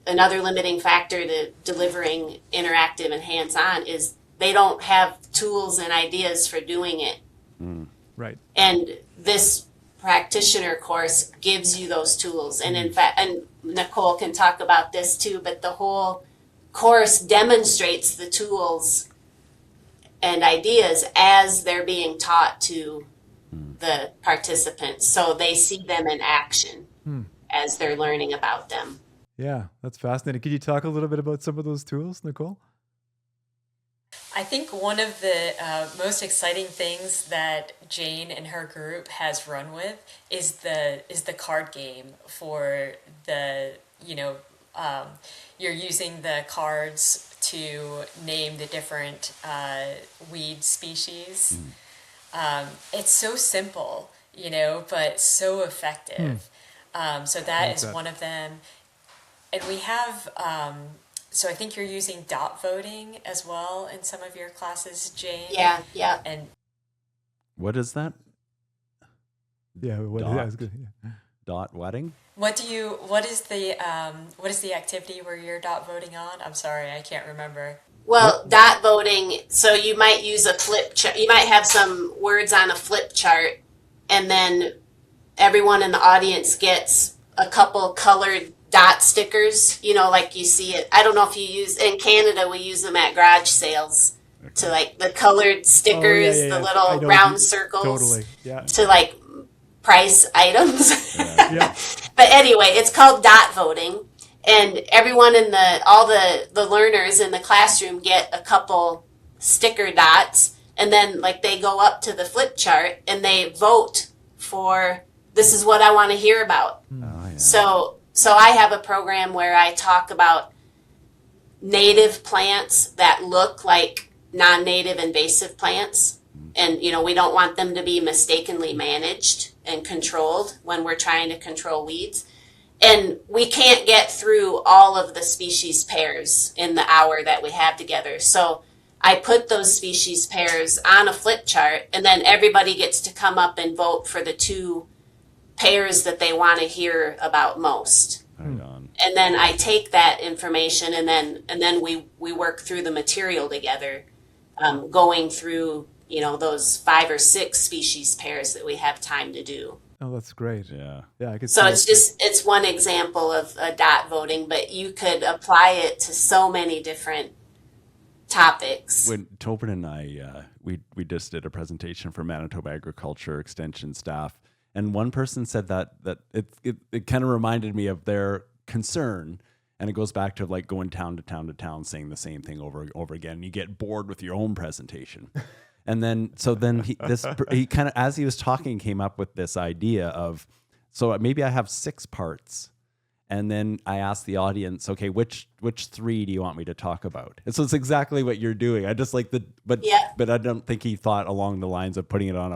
another limiting factor to delivering interactive and hands-on is they don't have tools and ideas for doing it. Right. And this practitioner course gives you those tools. And in fact, and Nicole can talk about this too, but the whole course demonstrates the tools and ideas as they're being taught to the participants. So they see them in action as they're learning about them. Yeah, that's fascinating. Could you talk a little bit about some of those tools, Nicole? I think one of the most exciting things that Jane and her group has run with is the card game for the, you're using the cards to name the different weed species. It's so simple, but so effective. So that is one of them. And we have... So I think you're using dot voting as well in some of your classes, Jane. Yeah. And what is that? Yeah, Dot wedding? What is the activity where you're dot voting on? I'm sorry, I can't remember. Well, dot voting, so you might use a flip chart. You might have some words on a flip chart, and then everyone in the audience gets a couple colored dot stickers, like you see it. I don't know if you use, in Canada, we use them at garage sales. to like the colored stickers, the I little know round circles, totally. Yeah. to like price items. Yeah. But anyway, it's called dot voting, and everyone in all the learners in the classroom get a couple sticker dots, and then like they go up to the flip chart and they vote for, this is what I want to hear about. Oh, yeah. So I have a program where I talk about native plants that look like non-native invasive plants. And, we don't want them to be mistakenly managed and controlled when we're trying to control weeds. And we can't get through all of the species pairs in the hour that we have together. So I put those species pairs on a flip chart, and then everybody gets to come up and vote for the 2 pairs that they want to hear about most. Right on. And then I take that information, and then we work through the material together, going through those 5 or 6 species pairs that we have time to do. Oh, that's great. Yeah. Yeah, I could. So see it's one example of a dot voting, but you could apply it to so many different topics. When Toban and I, we just did a presentation for Manitoba Agriculture Extension staff, and one person said that it kind of reminded me of their concern, and it goes back to like going town to town to town saying the same thing over and over again. You get bored with your own presentation. And then he kind of, as he was talking, came up with this idea of, so maybe I have 6 parts. And then I asked the audience, okay, which 3 do you want me to talk about? And so it's exactly what you're doing. I just like but I don't think he thought along the lines of putting it on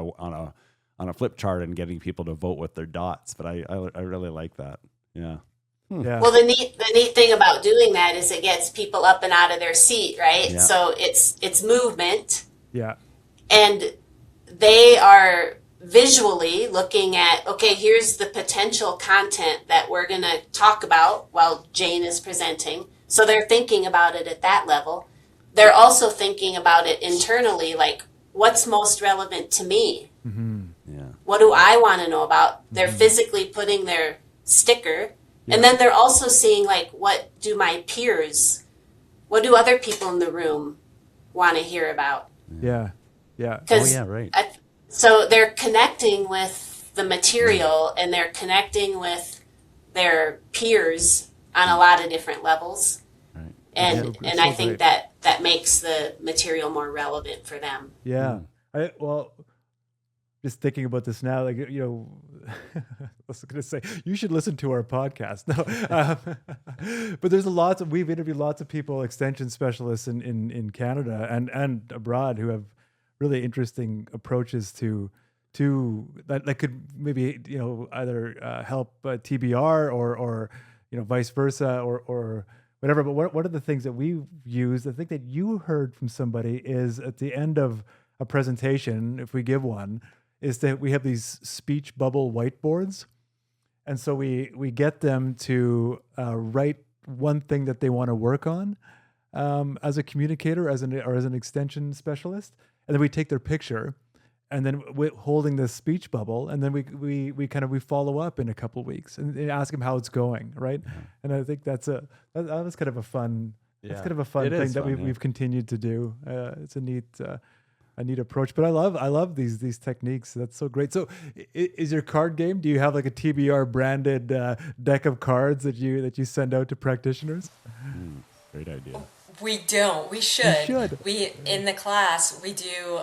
a flip chart and getting people to vote with their dots. But I really like that. Yeah. Yeah. Well, the neat thing about doing that is it gets people up and out of their seat, right? Yeah. So it's movement. Yeah. And they are visually looking at, okay, here's the potential content that we're going to talk about while Jane is presenting. So they're thinking about it at that level. They're also thinking about it internally, like, what's most relevant to me? Mm-hmm. Yeah. What do I want to know about? They're physically putting their sticker. Yeah. And then they're also seeing, like, what do other people in the room want to hear about? Yeah. Yeah. Oh, yeah, right. So they're connecting with the material, and they're connecting with their peers on a lot of different levels. Right. And Yeah, I so think great. that makes the material more relevant for them. Yeah. Just thinking about this now, like, I was going to say, you should listen to our podcast. No, but we've interviewed lots of people, extension specialists in Canada and abroad, who have really interesting approaches to that could maybe, either help TBR or vice versa or whatever. But one of the things that we use, I think that you heard from somebody, is at the end of a presentation, if we give one, is that we have these speech bubble whiteboards. And so we get them to write one thing that they want to work on as a communicator, as an extension specialist. And then we take their picture, and then holding this speech bubble, and then we follow up in a couple of weeks and ask them how it's going, right? Yeah. And I think that was kind of a fun, thing that we've continued to do. It's a neat approach, but I love these techniques. That's so great. So, is your card game? Do you have like a TBR branded deck of cards that you send out to practitioners? Great idea. We don't. We should. We in the class we do.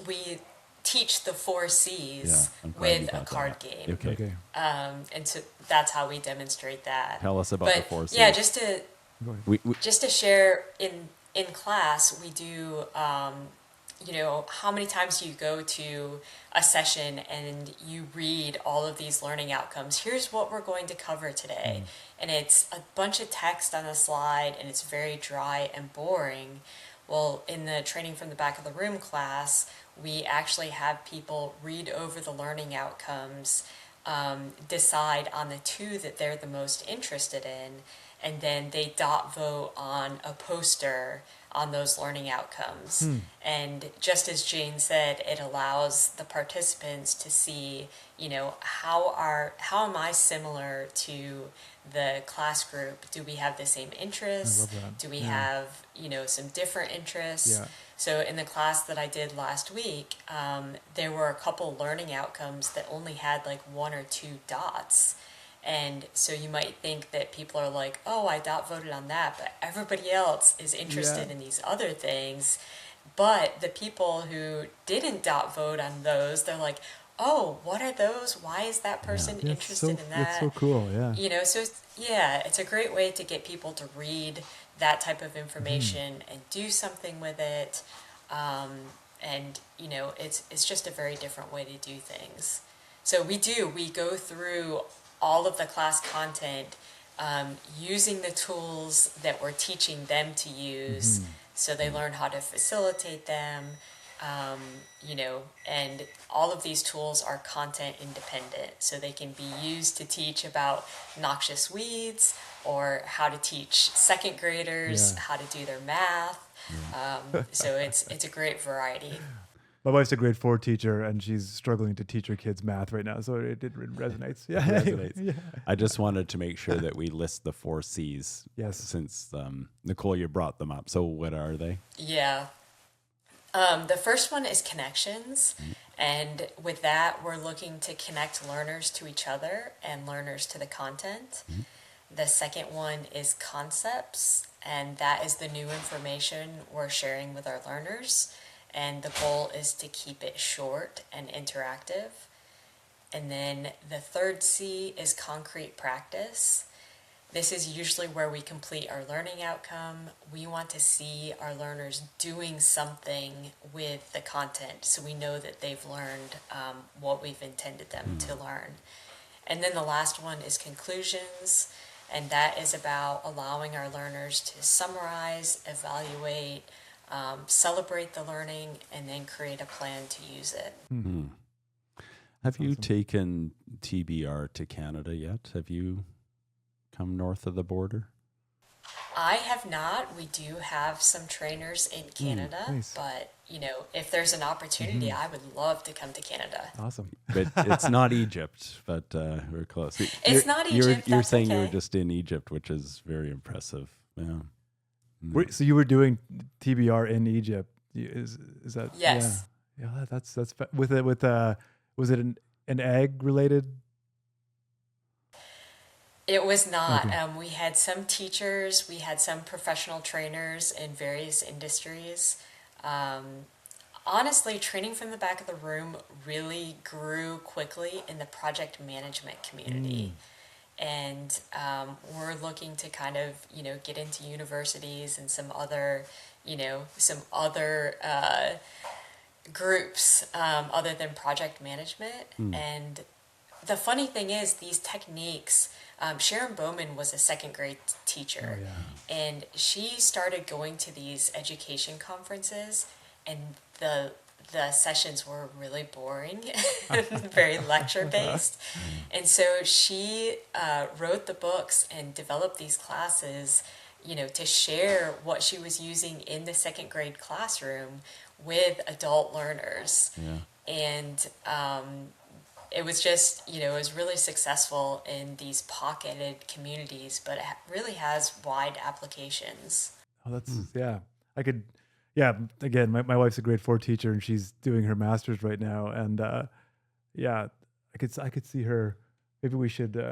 We teach the 4 C's with a card game. Okay. And so that's how we demonstrate that. Tell us about the 4 C's. Yeah, just to share in class, we do. How many times do you go to a session and you read all of these learning outcomes? Here's what we're going to cover today. And it's a bunch of text on a slide, and it's very dry and boring. Well, in the training from the back of the room class, we actually have people read over the learning outcomes, decide on the 2 that they're the most interested in, and then they dot vote on a poster on those learning outcomes. And just as Jane said, it allows the participants to see, how am I similar to the class group? Do we have the same interests? I love that. Do we have, some different interests? Yeah. So in the class that I did last week, there were a couple learning outcomes that only had like 1 or 2 dots. And so you might think that people are like, oh, I dot voted on that, but everybody else is interested in these other things. But the people who didn't dot vote on those, they're like, oh, what are those? Why is that person interested in that? That's so cool, yeah. So it's a great way to get people to read that type of information and do something with it. And it's just a very different way to do things. So we go through all of the class content using the tools that we're teaching them to use, so they learn how to facilitate them, and all of these tools are content independent, so they can be used to teach about noxious weeds or how to teach second graders how to do their math. So it's a great variety. My wife's a grade 4 teacher, and she's struggling to teach her kids math right now, so it resonates. Yeah, it resonates. Yeah. I just wanted to make sure that we list the 4 C's. Yes. Since Nicole, you brought them up. So what are they? Yeah. The first one is connections, and with that, we're looking to connect learners to each other and learners to the content. The second one is concepts, and that is the new information we're sharing with our learners. And the goal is to keep it short and interactive. And then the third C is concrete practice. This is usually where we complete our learning outcome. We want to see our learners doing something with the content, so we know that they've learned what we've intended them to learn. And then the last one is conclusions, and that is about allowing our learners to summarize, evaluate, celebrate the learning, and then create a plan to use it. Have you taken TBR to Canada yet? Have you come north of the border? I have not. We do have some trainers in Canada, nice. But if there's an opportunity, I would love to come to Canada. Awesome. But it's not Egypt, but we're close. It's not Egypt. You're that's saying okay. you were just in Egypt, which is very impressive. Yeah. So you were doing TBR in Egypt? Is that? Yes. Yeah. That's with was it an egg related? It was not. Okay. We had some teachers, we had some professional trainers in various industries. Honestly, training from the back of the room really grew quickly in the project management community. And we're looking to kind of, get into universities and some other groups other than project management. And the funny thing is, these techniques, Sharon Bowman was a second grade teacher, and she started going to these education conferences, and the sessions were really boring, very lecture based. And so she wrote the books and developed these classes, to share what she was using in the second grade classroom with adult learners. And it was just, it was really successful in these pocketed communities, but it really has wide applications. Oh, that's I could. Yeah, again, my wife's a grade 4 teacher, and she's doing her master's right now. And I could see her. Maybe we should.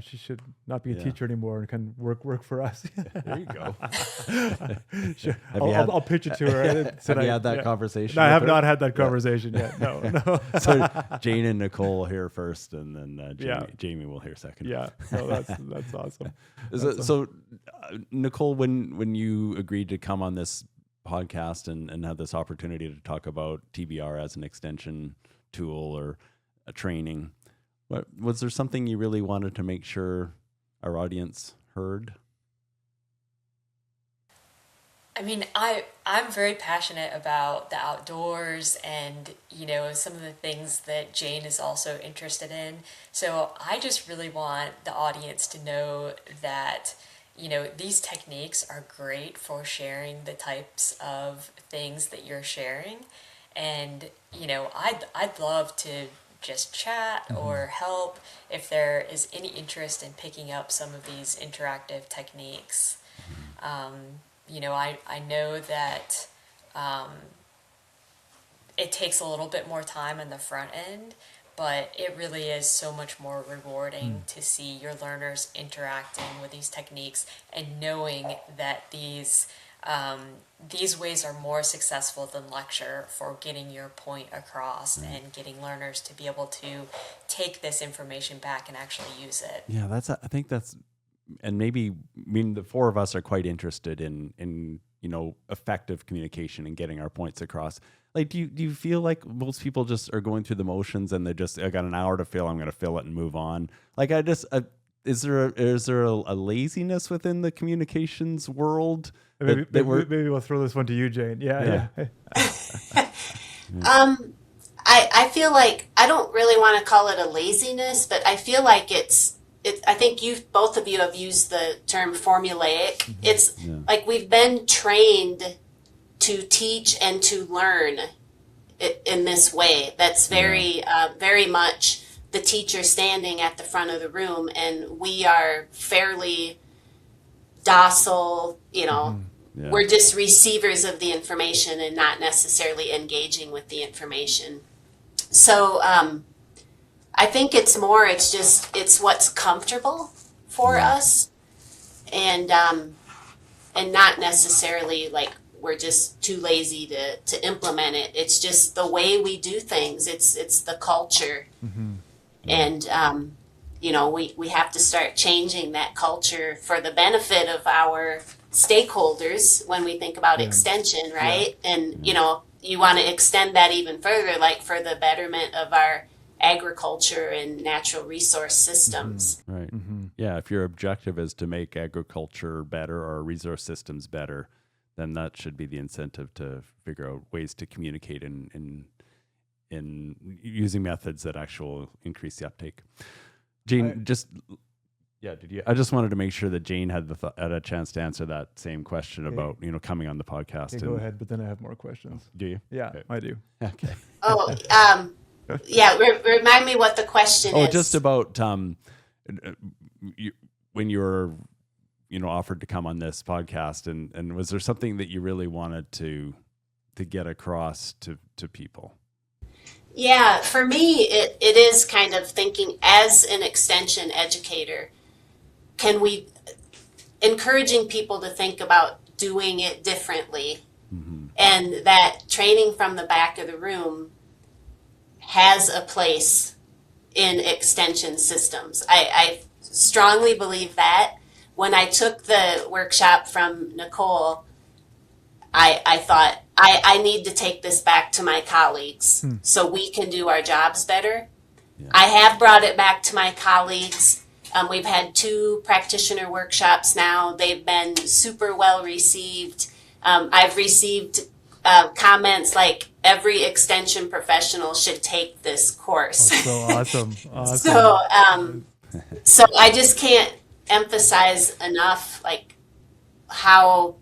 She should not be a teacher anymore and can work for us. There you go. Sure. I'll pitch it to her. Have you had that conversation? No, I have not had that conversation yet. No. So Jane and Nicole will hear first, and then Jamie will hear second. Yeah, no, that's awesome. So Nicole, when you agreed to come on this podcast and have this opportunity to talk about TBR as an extension tool or a training, was there something you really wanted to make sure our audience heard? I mean, I'm very passionate about the outdoors and, some of the things that Jane is also interested in. So I just really want the audience to know that, these techniques are great for sharing the types of things that you're sharing. And, I'd love to just chat or help if there is any interest in picking up some of these interactive techniques. I know that it takes a little bit more time in the front end, but it really is so much more rewarding to see your learners interacting with these techniques and knowing that these ways are more successful than lecture for getting your point across and getting learners to be able to take this information back and actually use it. Yeah, I think that's, and maybe, I mean, the four of us are quite interested in effective communication and getting our points across. Like, do you feel like most people just are going through the motions and I got an hour to fill, I'm going to fill it and move on? Like, is there a laziness within the communications world? Maybe we'll throw this one to you, Jane. Yeah. I feel like, I don't really want to call it a laziness, but I feel like I think both of you have used the term formulaic. It's like we've been trained to teach and to learn in this way. That's very much the teacher standing at the front of the room, and we are fairly docile, we're just receivers of the information and not necessarily engaging with the information. So I think it's what's comfortable for us, and not necessarily like we're just too lazy to implement it. It's just the way we do things. It's the culture. And we have to start changing that culture for the benefit of our stakeholders when we think about extension, right? And you want to extend that even further, like for the betterment of our agriculture and natural resource systems. Right. Yeah, if your objective is to make agriculture better or resource systems better, then that should be the incentive to figure out ways to communicate in using methods that actually increase the uptake. Jane, I just wanted to make sure that Jane had had a chance to answer that same question about coming on the podcast. Okay, go ahead, but then I have more questions. Do you? Yeah, okay. I do. Okay. Oh, yeah. Remind me what the question is. Oh, just about when you were offered to come on this podcast, and was there something that you really wanted to get across to people? Yeah, for me, it is kind of thinking as an extension educator, encouraging people to think about doing it differently, and that training from the back of the room has a place in extension systems. I strongly believe that. When I took the workshop from Nicole, I thought, I need to take this back to my colleagues so we can do our jobs better. Yeah. I have brought it back to my colleagues. We've had 2 practitioner workshops now. They've been super well received. I've received comments like every extension professional should take this course. Oh, so awesome. So I just can't emphasize enough like how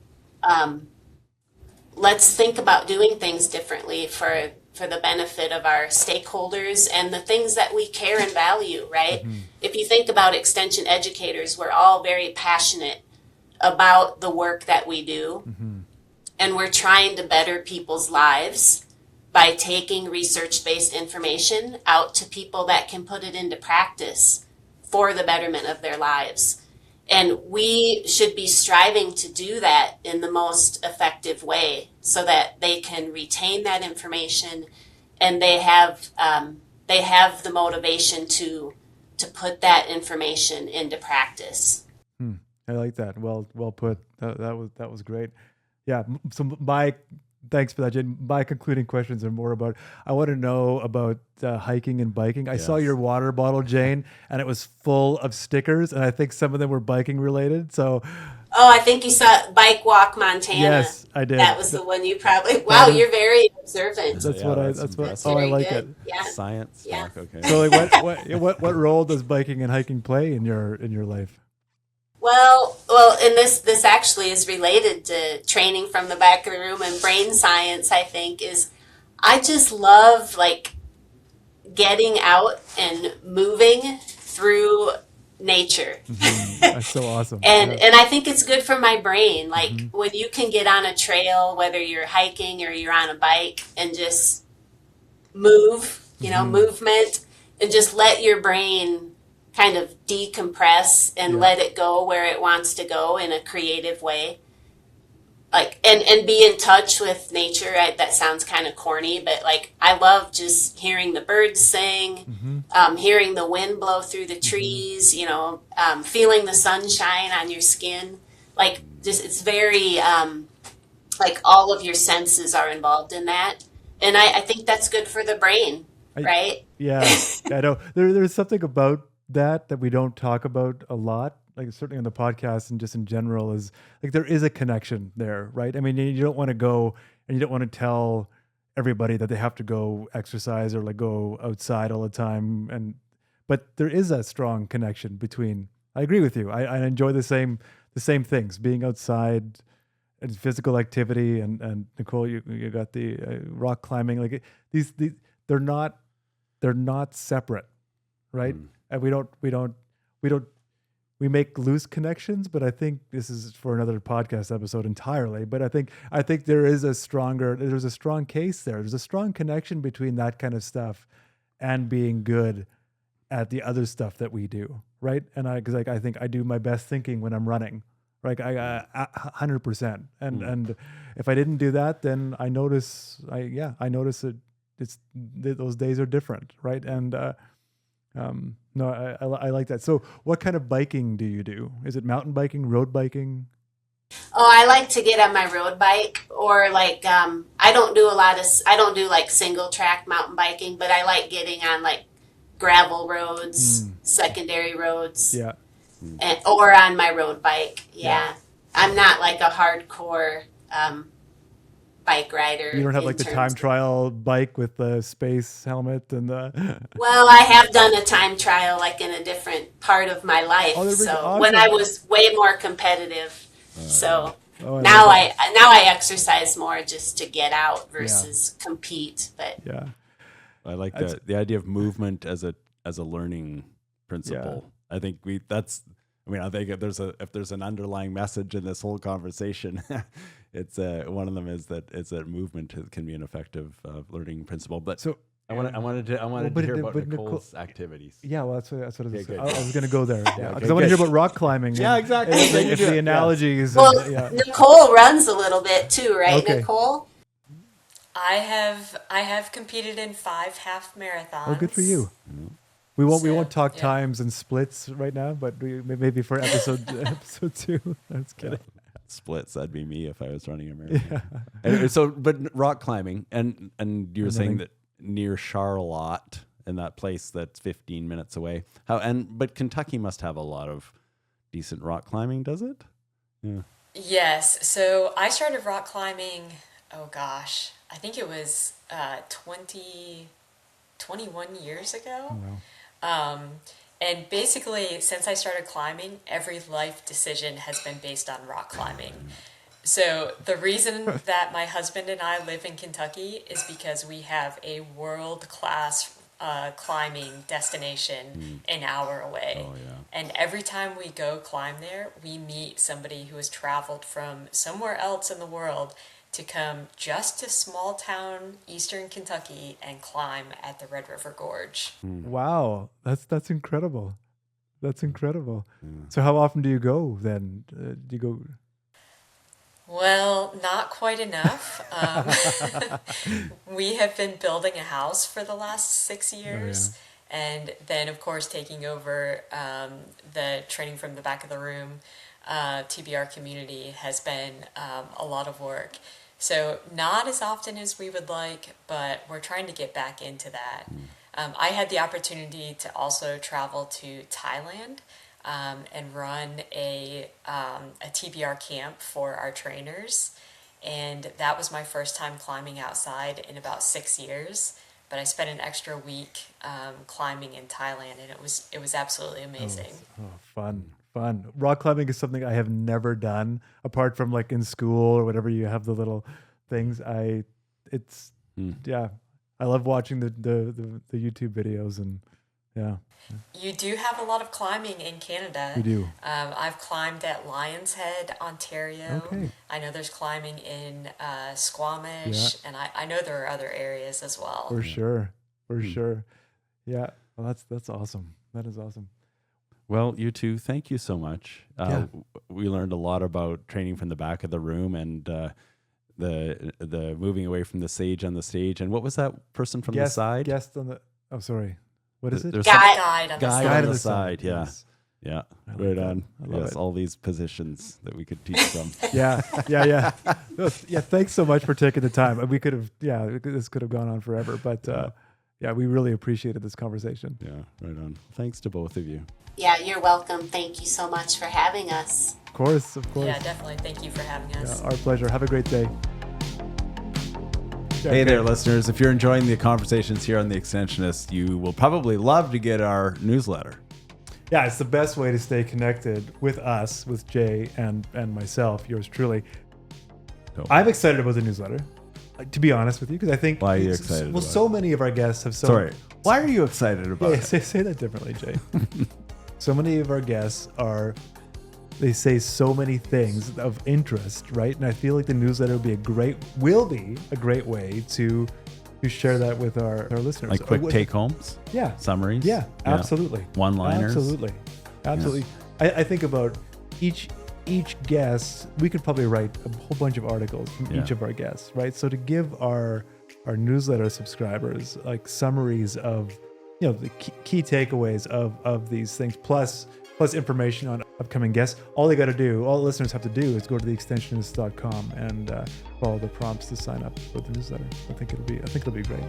let's think about doing things differently for the benefit of our stakeholders and the things that we care and value, right? If you think about extension educators, we're all very passionate about the work that we do, and we're trying to better people's lives by taking research-based information out to people that can put it into practice for the betterment of their lives. And we should be striving to do that in the most effective way so that they can retain that information and they have the motivation to put that information into practice. I like that. Well put. That was great. Yeah. So thanks for that, Jen. My concluding questions are more about, I want to know about hiking and biking. I saw your water bottle, Jane, and it was full of stickers, and I think some of them were biking related. So, I think you saw Bike Walk Montana. Yes, I did. That was the one you probably. Wow, you're very observant. I like it. Yeah. Science. Yeah. Okay. So, like, what role does biking and hiking play in your life? Well, and this actually is related to training from the back of the room and brain science, I think, is I just love like getting out and moving through nature. That's so awesome. And I think it's good for my brain. Like when you can get on a trail, whether you're hiking or you're on a bike, and just move, movement, and just let your brain kind of decompress and let it go where it wants to go in a creative way. Like, and be in touch with nature. That sounds kind of corny, but like, I love just hearing the birds sing, hearing the wind blow through the trees, feeling the sunshine on your skin. Like, just, it's very, like all of your senses are involved in that. And I think that's good for the brain, right? Yeah, I know. There's something about that we don't talk about a lot. Like certainly on the podcast and just in general, is like there is a connection there, right? I mean, you don't want to go and you don't want to tell everybody that they have to go exercise or like go outside all the time. But there is a strong connection between. I agree with you. I enjoy the same things, being outside and physical activity. And Nicole, you got the rock climbing. Like these they're not separate, right? And we make loose connections, but I think this is for another podcast episode entirely. But I think there's a strong case there. There's a strong connection between that kind of stuff and being good at the other stuff that we do, right? And I think I do my best thinking when I'm running, right? I 100%. And if I didn't do that, then I notice that those days are different, right? And no, I like that. So what kind of biking do you do? Is it mountain biking, road biking? Oh, I like to get on my road bike, or like, I don't do like single track mountain biking, but I like getting on like gravel roads, secondary roads, or on my road bike. Yeah. I'm not like a hardcore, bike rider. You don't have like the time trial bike with the space helmet and the. Well, I have done a time trial like in a different part of my life. Awesome. When I was way more competitive. Now I exercise more just to get out versus compete. But I like the idea of movement as a learning principle. Yeah. I think I think if there's an underlying message in this whole conversation, it's one of them is that movement can be an effective learning principle. But so I wanted to hear about Nicole's activities. Yeah, well, that's what I was going to go there. Because I want to hear about rock climbing. Yeah, exactly. If the analogies. Well, Nicole runs a little bit too, right, okay. Nicole? I have competed in 5 half marathons. Oh, good for you. Mm-hmm. We won't talk times and splits right now, but maybe for episode 2. That's kidding. Splits, that'd be me if I was running a marathon. Yeah. But rock climbing, and you were saying that near Charlotte, in that place that's 15 minutes away. But Kentucky must have a lot of decent rock climbing, does it? Yeah. Yes. So I started rock climbing. Oh gosh, I think it was 21 years ago. Oh, wow. And basically, since I started climbing, every life decision has been based on rock climbing. So the reason that my husband and I live in Kentucky is because we have a world-class climbing destination an hour away. Oh, yeah. And every time we go climb there, we meet somebody who has traveled from somewhere else in the world to come just to small town eastern Kentucky and climb at the Red River Gorge. Wow, that's incredible. That's incredible. So how often do you go then? Do you go? Well, not quite enough. We have been building a house for the last 6 years. Oh, yeah. And then, of course, taking over the training from the back of the room, TBR Community has been a lot of work. So not as often as we would like, but we're trying to get back into that. I had the opportunity to also travel to Thailand and run a TBR camp for our trainers. And that was my first time climbing outside in about 6 years. But I spent an extra week climbing in Thailand, and it was absolutely amazing. Fun. Rock climbing is something I have never done, apart from like in school or whatever. You have the little things. I love watching the YouTube videos, and Yeah. You do have a lot of climbing in Canada. We do. I've climbed at Lion's Head, Ontario. Okay. I know there's climbing in Squamish, and I know there are other areas as well. For sure. For sure. Yeah. Well, that's awesome. That is awesome. Well, you two, thank you so much. We learned a lot about training from the back of the room and the moving away from the sage on the stage. And what was that person from the side? Guest on the. Oh, sorry. What is it? There's Guide on the guide side. on the side. Yeah. Yes. Yeah. I like Right that. on. I love Yes. it. All these positions that we could teach them. Yeah. Yeah. Thanks so much for taking the time. We could have. Yeah. This could have gone on forever, but we really appreciated this conversation. Yeah. Right on. Thanks to both of you. Yeah, you're welcome. Thank you so much for having us. Of course. Yeah, definitely. Thank you for having us. Yeah, our pleasure. Have a great day. Hey there, listeners. If you're enjoying the conversations here on The Extensionists, you will probably love to get our newsletter. Yeah, it's the best way to stay connected with us, with Jay and myself, yours truly. I'm excited about the newsletter, to be honest with you, because I think... Why are you excited about so many of our guests have... Sorry. Why are you excited about it? Say that differently, Jay. So many of our guests they say so many things of interest, right? And I feel like the newsletter will be a great way to share that with our listeners. Like quick take-homes? Yeah. Summaries? Yeah, absolutely. One-liners? Absolutely. I think about each guest, we could probably write a whole bunch of articles from each of our guests, right? So to give our newsletter subscribers like summaries of the key takeaways of these things, plus information on upcoming guests. All the listeners have to do is go to theextensionists.com and follow the prompts to sign up for the newsletter. I think it'll be great.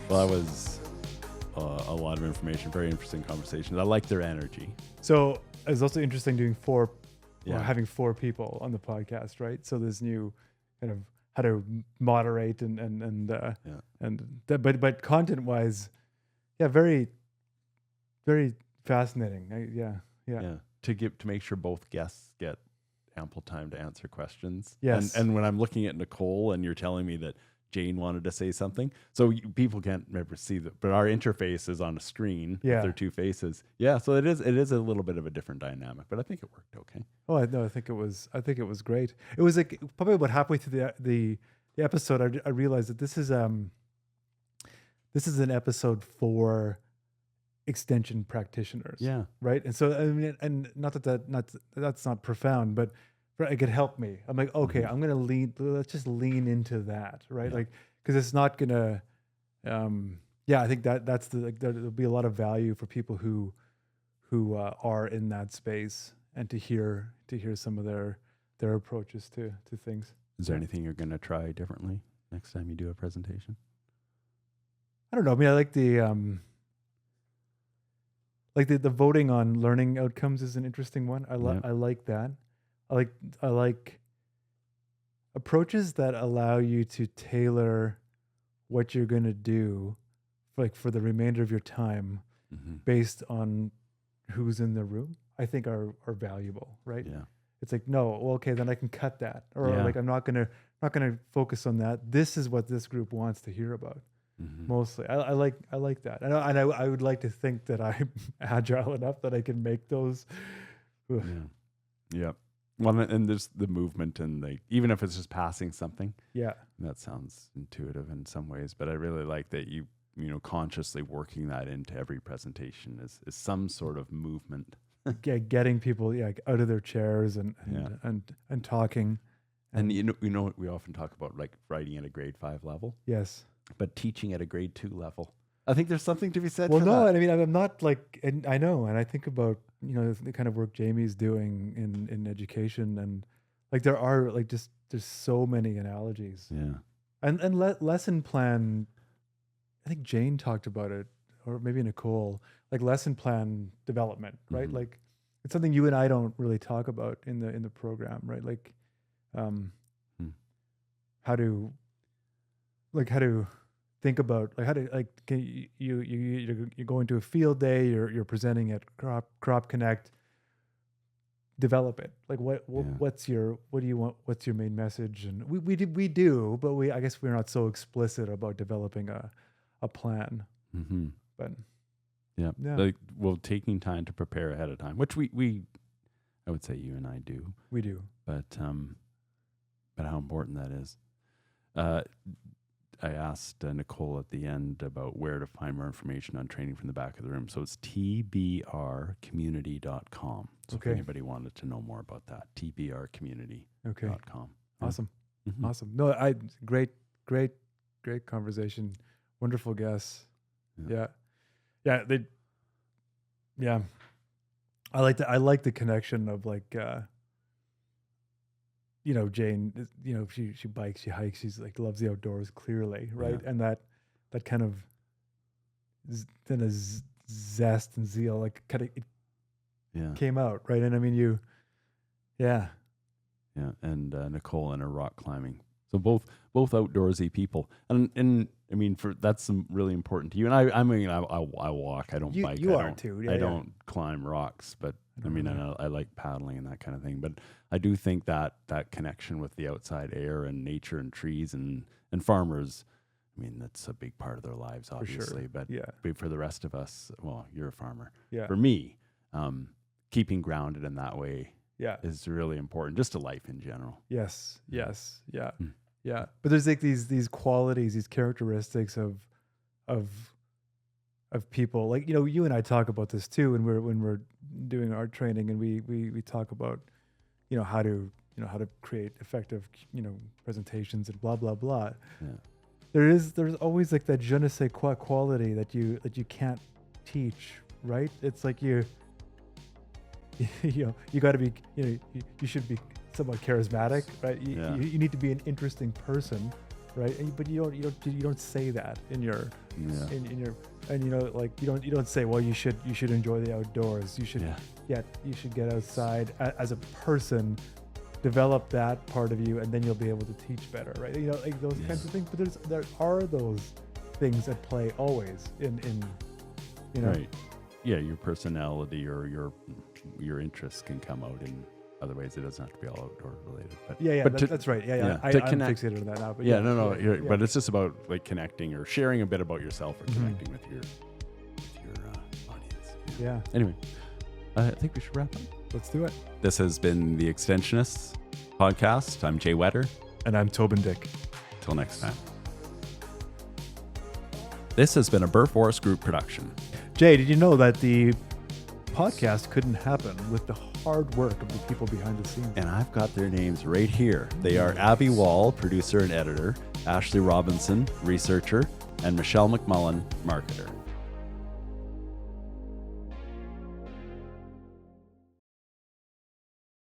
Well, that was a lot of information, very interesting conversation. I like their energy. So it's also interesting doing having four people on the podcast, right? So there's new kind of how to moderate but content wise, very, very fascinating. Yeah. To make sure both guests get ample time to answer questions. Yes. And when I'm looking at Nicole and you're telling me that Jane wanted to say something, so people can't never see that, but our interface is on a screen. Yeah. With their two faces. Yeah. So it is a little bit of a different dynamic, but I think it worked okay. Oh, I think it was great. It was like probably about halfway through the episode, I realized that this is an episode for extension practitioners. Yeah. Right. And so I mean, and that's not profound, but it could help me. I'm like, okay, let's just lean into that, right? Yeah. Like, because it's not gonna. I think that's there'll be a lot of value for people who are in that space, and to hear some of their approaches to things. Is there anything you're going to try differently next time you do a presentation? I don't know. I mean, I like the voting on learning outcomes is an interesting one. I like that. I like approaches that allow you to tailor what you're going to do, for the remainder of your time, based on who's in the room. I think are valuable, right? Yeah. It's like, no, well, okay, then I can cut that, or like I'm not gonna focus on that. This is what this group wants to hear about. Mostly, I like that, and I would like to think that I'm agile enough that I can make those. Yeah. Well, and there's the movement, and even if it's just passing something. Yeah. That sounds intuitive in some ways, but I really like that you consciously working that into every presentation is some sort of movement. Getting people out of their chairs and talking. And we often talk about like writing at a grade 5 level. Yes. But teaching at a grade 2 level. I think there's something to be said for that. Well, no, I mean, I'm not like, and I know, and I think about, the kind of work Jamie's doing in education, and like there are like there's so many analogies. Yeah. And lesson plan, I think Jane talked about it, or maybe Nicole, like lesson plan development, right? Like it's something you and I don't really talk about in the program, right? Like how to think about, like how to, like, you're going to a field day, you're presenting at Crop Connect. develop it. Like what's your main message? And we do, but I guess we're not so explicit about developing a plan. Mm-hmm. But yeah. Like, well, taking time to prepare ahead of time, which we I would say you and I do. We do. But how important that is. I asked Nicole at the end about where to find more information on training from the back of the room. So it's tbrcommunity.com. So if anybody wanted to know more about that, tbrcommunity.com. Awesome. Mm-hmm. Awesome. No, great conversation. Wonderful guests. Yeah. I like the connection of like, Jane, she bikes, she hikes, she's like loves the outdoors clearly, right? Yeah. And that kind of zest and zeal, like kind of came out, right? And I mean, and Nicole and her rock climbing. So both outdoorsy people, and I mean, that's really important to you. And I walk. I don't bike. You are too. Yeah, I don't climb rocks, but I mean, I like paddling and that kind of thing. But I do think that connection with the outside air and nature and trees and farmers, I mean, that's a big part of their lives, obviously. For sure. But for the rest of us, well, you're a farmer. Yeah. For me, keeping grounded in that way is really important, just to life in general. Yes. Yeah. Yeah. But there's like these qualities, these characteristics of people, like, you and I talk about this too when we're doing our training, and we talk about, how to create effective, presentations and blah, blah, blah. Yeah. There's always like that je ne sais quoi quality that you can't teach, right? It's like you got to be, you should be somewhat charismatic, right? You need to be an interesting person, right? But you don't say that in your and you don't say, well, you should enjoy the outdoors. You should you should get outside as a person, develop that part of you, and then you'll be able to teach better, right? Like those kinds of things. But there are those things at play always in right. Yeah, your personality or your interests can come out in other ways. It doesn't have to be all outdoor related. But that's right. I'm fixated on that now. But but it's just about like connecting or sharing a bit about yourself or connecting with your audience. Yeah. Anyway, I think we should wrap up. Let's do it. This has been the Extensionists podcast. I'm Jay Whetter. And I'm Toban Dyck. Till next time. This has been a Burr Forest Group production. Jay, did you know that the podcast couldn't happen with the hard work of the people behind the scenes? And I've got their names right here. They are Abby Wall, producer and editor, Ashley Robinson, researcher, and Michelle McMullen, marketer.